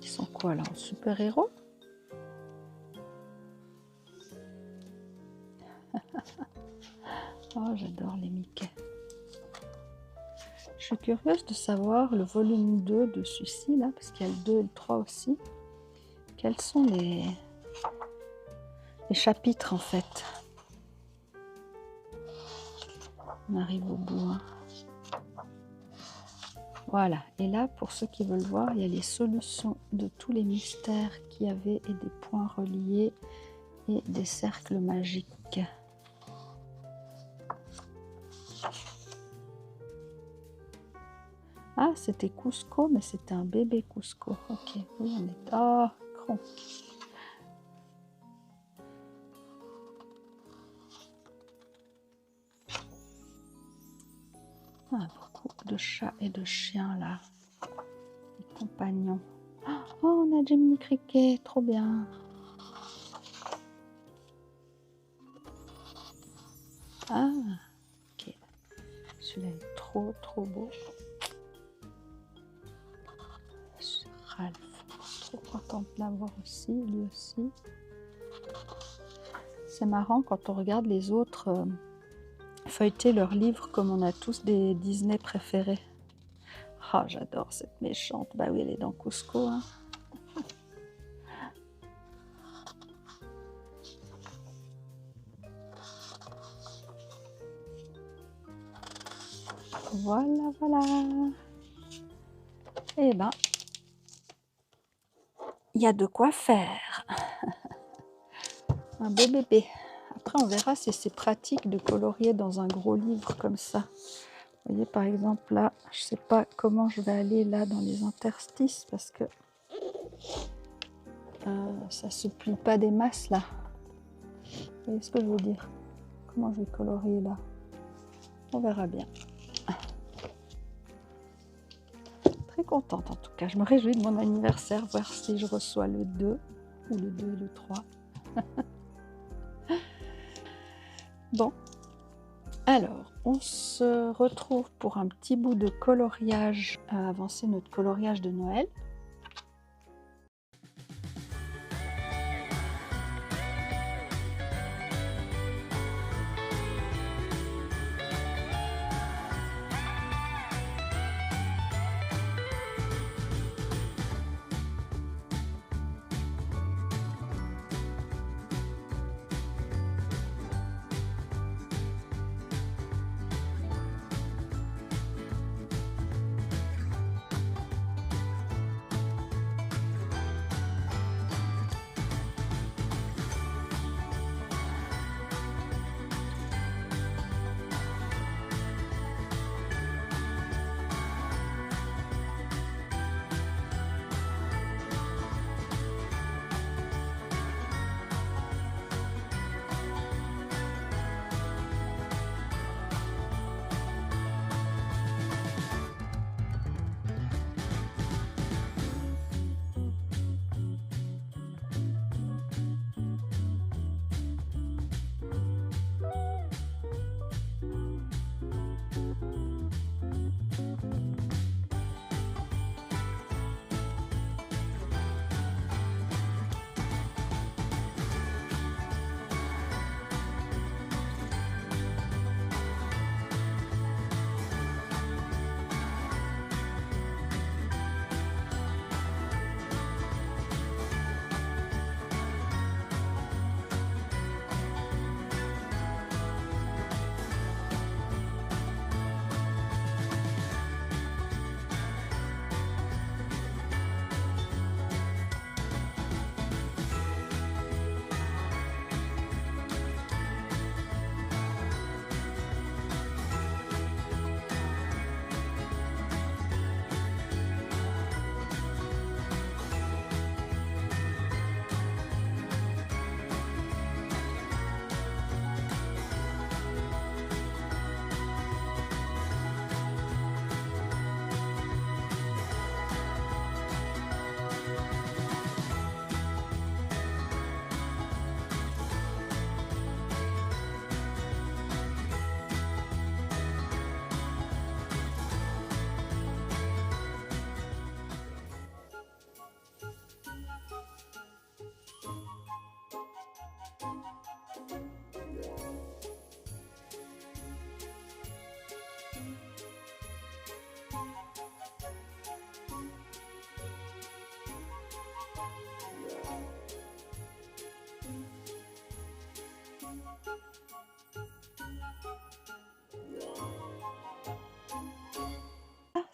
Ils sont quoi là, en super-héros? Oh, j'adore les Mickey. Je suis curieuse de savoir le volume 2 de celui-ci là, parce qu'il y a le 2 et le 3 aussi. Quels sont les chapitres en fait? On arrive au bout. Hein. Voilà, et là pour ceux qui veulent voir, il y a les solutions de tous les mystères qu'il y avait et des points reliés et des cercles magiques. Ah, c'était Cusco, mais c'était un bébé Cusco. Ok, oui, on est... Oh, grand. Ah, beaucoup de chats et de chiens là. Les compagnons. Oh, on a Jiminy Cricket, trop bien. Ah, ok. Celui-là est trop beau. Ralph, trop contente de l'avoir aussi, lui aussi. C'est marrant quand on regarde les autres feuilleter leurs livres comme on a tous des Disney préférés. Ah, j'adore cette méchante. Bah oui, elle est dans Cusco. Hein. Voilà. Eh ben, il y a de quoi faire. Un beau bébé. Après, on verra si c'est pratique de colorier dans un gros livre comme ça. Vous voyez, par exemple, là, je sais pas comment je vais aller là dans les interstices parce que ça se plie pas des masses là. Vous voyez ce que je veux dire? Comment je vais colorier là? On verra bien. Très contente en tout cas. Je me réjouis de mon anniversaire, voir si je reçois le 2 ou le 2 et le 3. Bon, Alors, on se retrouve pour un petit bout de coloriage, avancer notre coloriage de Noël.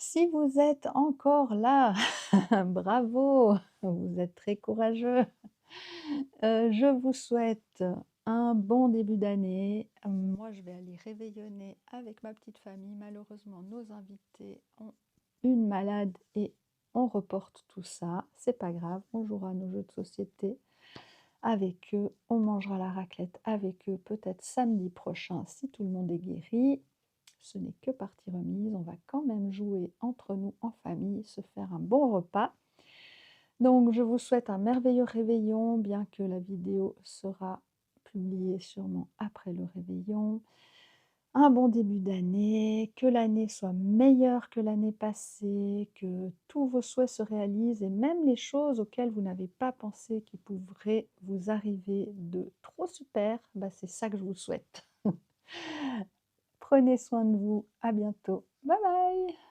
Si vous êtes encore là, bravo, vous êtes très courageux. Je vous souhaite un bon début d'année. Moi, je vais aller réveillonner avec ma petite famille. Malheureusement, nos invités ont une malade et on reporte tout ça. C'est pas grave, on jouera nos jeux de société avec eux, on mangera la raclette avec eux, peut-être samedi prochain si tout le monde est guéri. Ce n'est que partie remise, on va quand même jouer entre nous en famille, se faire un bon repas. Donc je vous souhaite un merveilleux réveillon, bien que la vidéo sera publiée sûrement après le réveillon. Un bon début d'année, que l'année soit meilleure que l'année passée, que tous vos souhaits se réalisent et même les choses auxquelles vous n'avez pas pensé qui pourraient vous arriver de trop super, bah c'est ça que je vous souhaite. Prenez soin de vous, à bientôt, bye bye!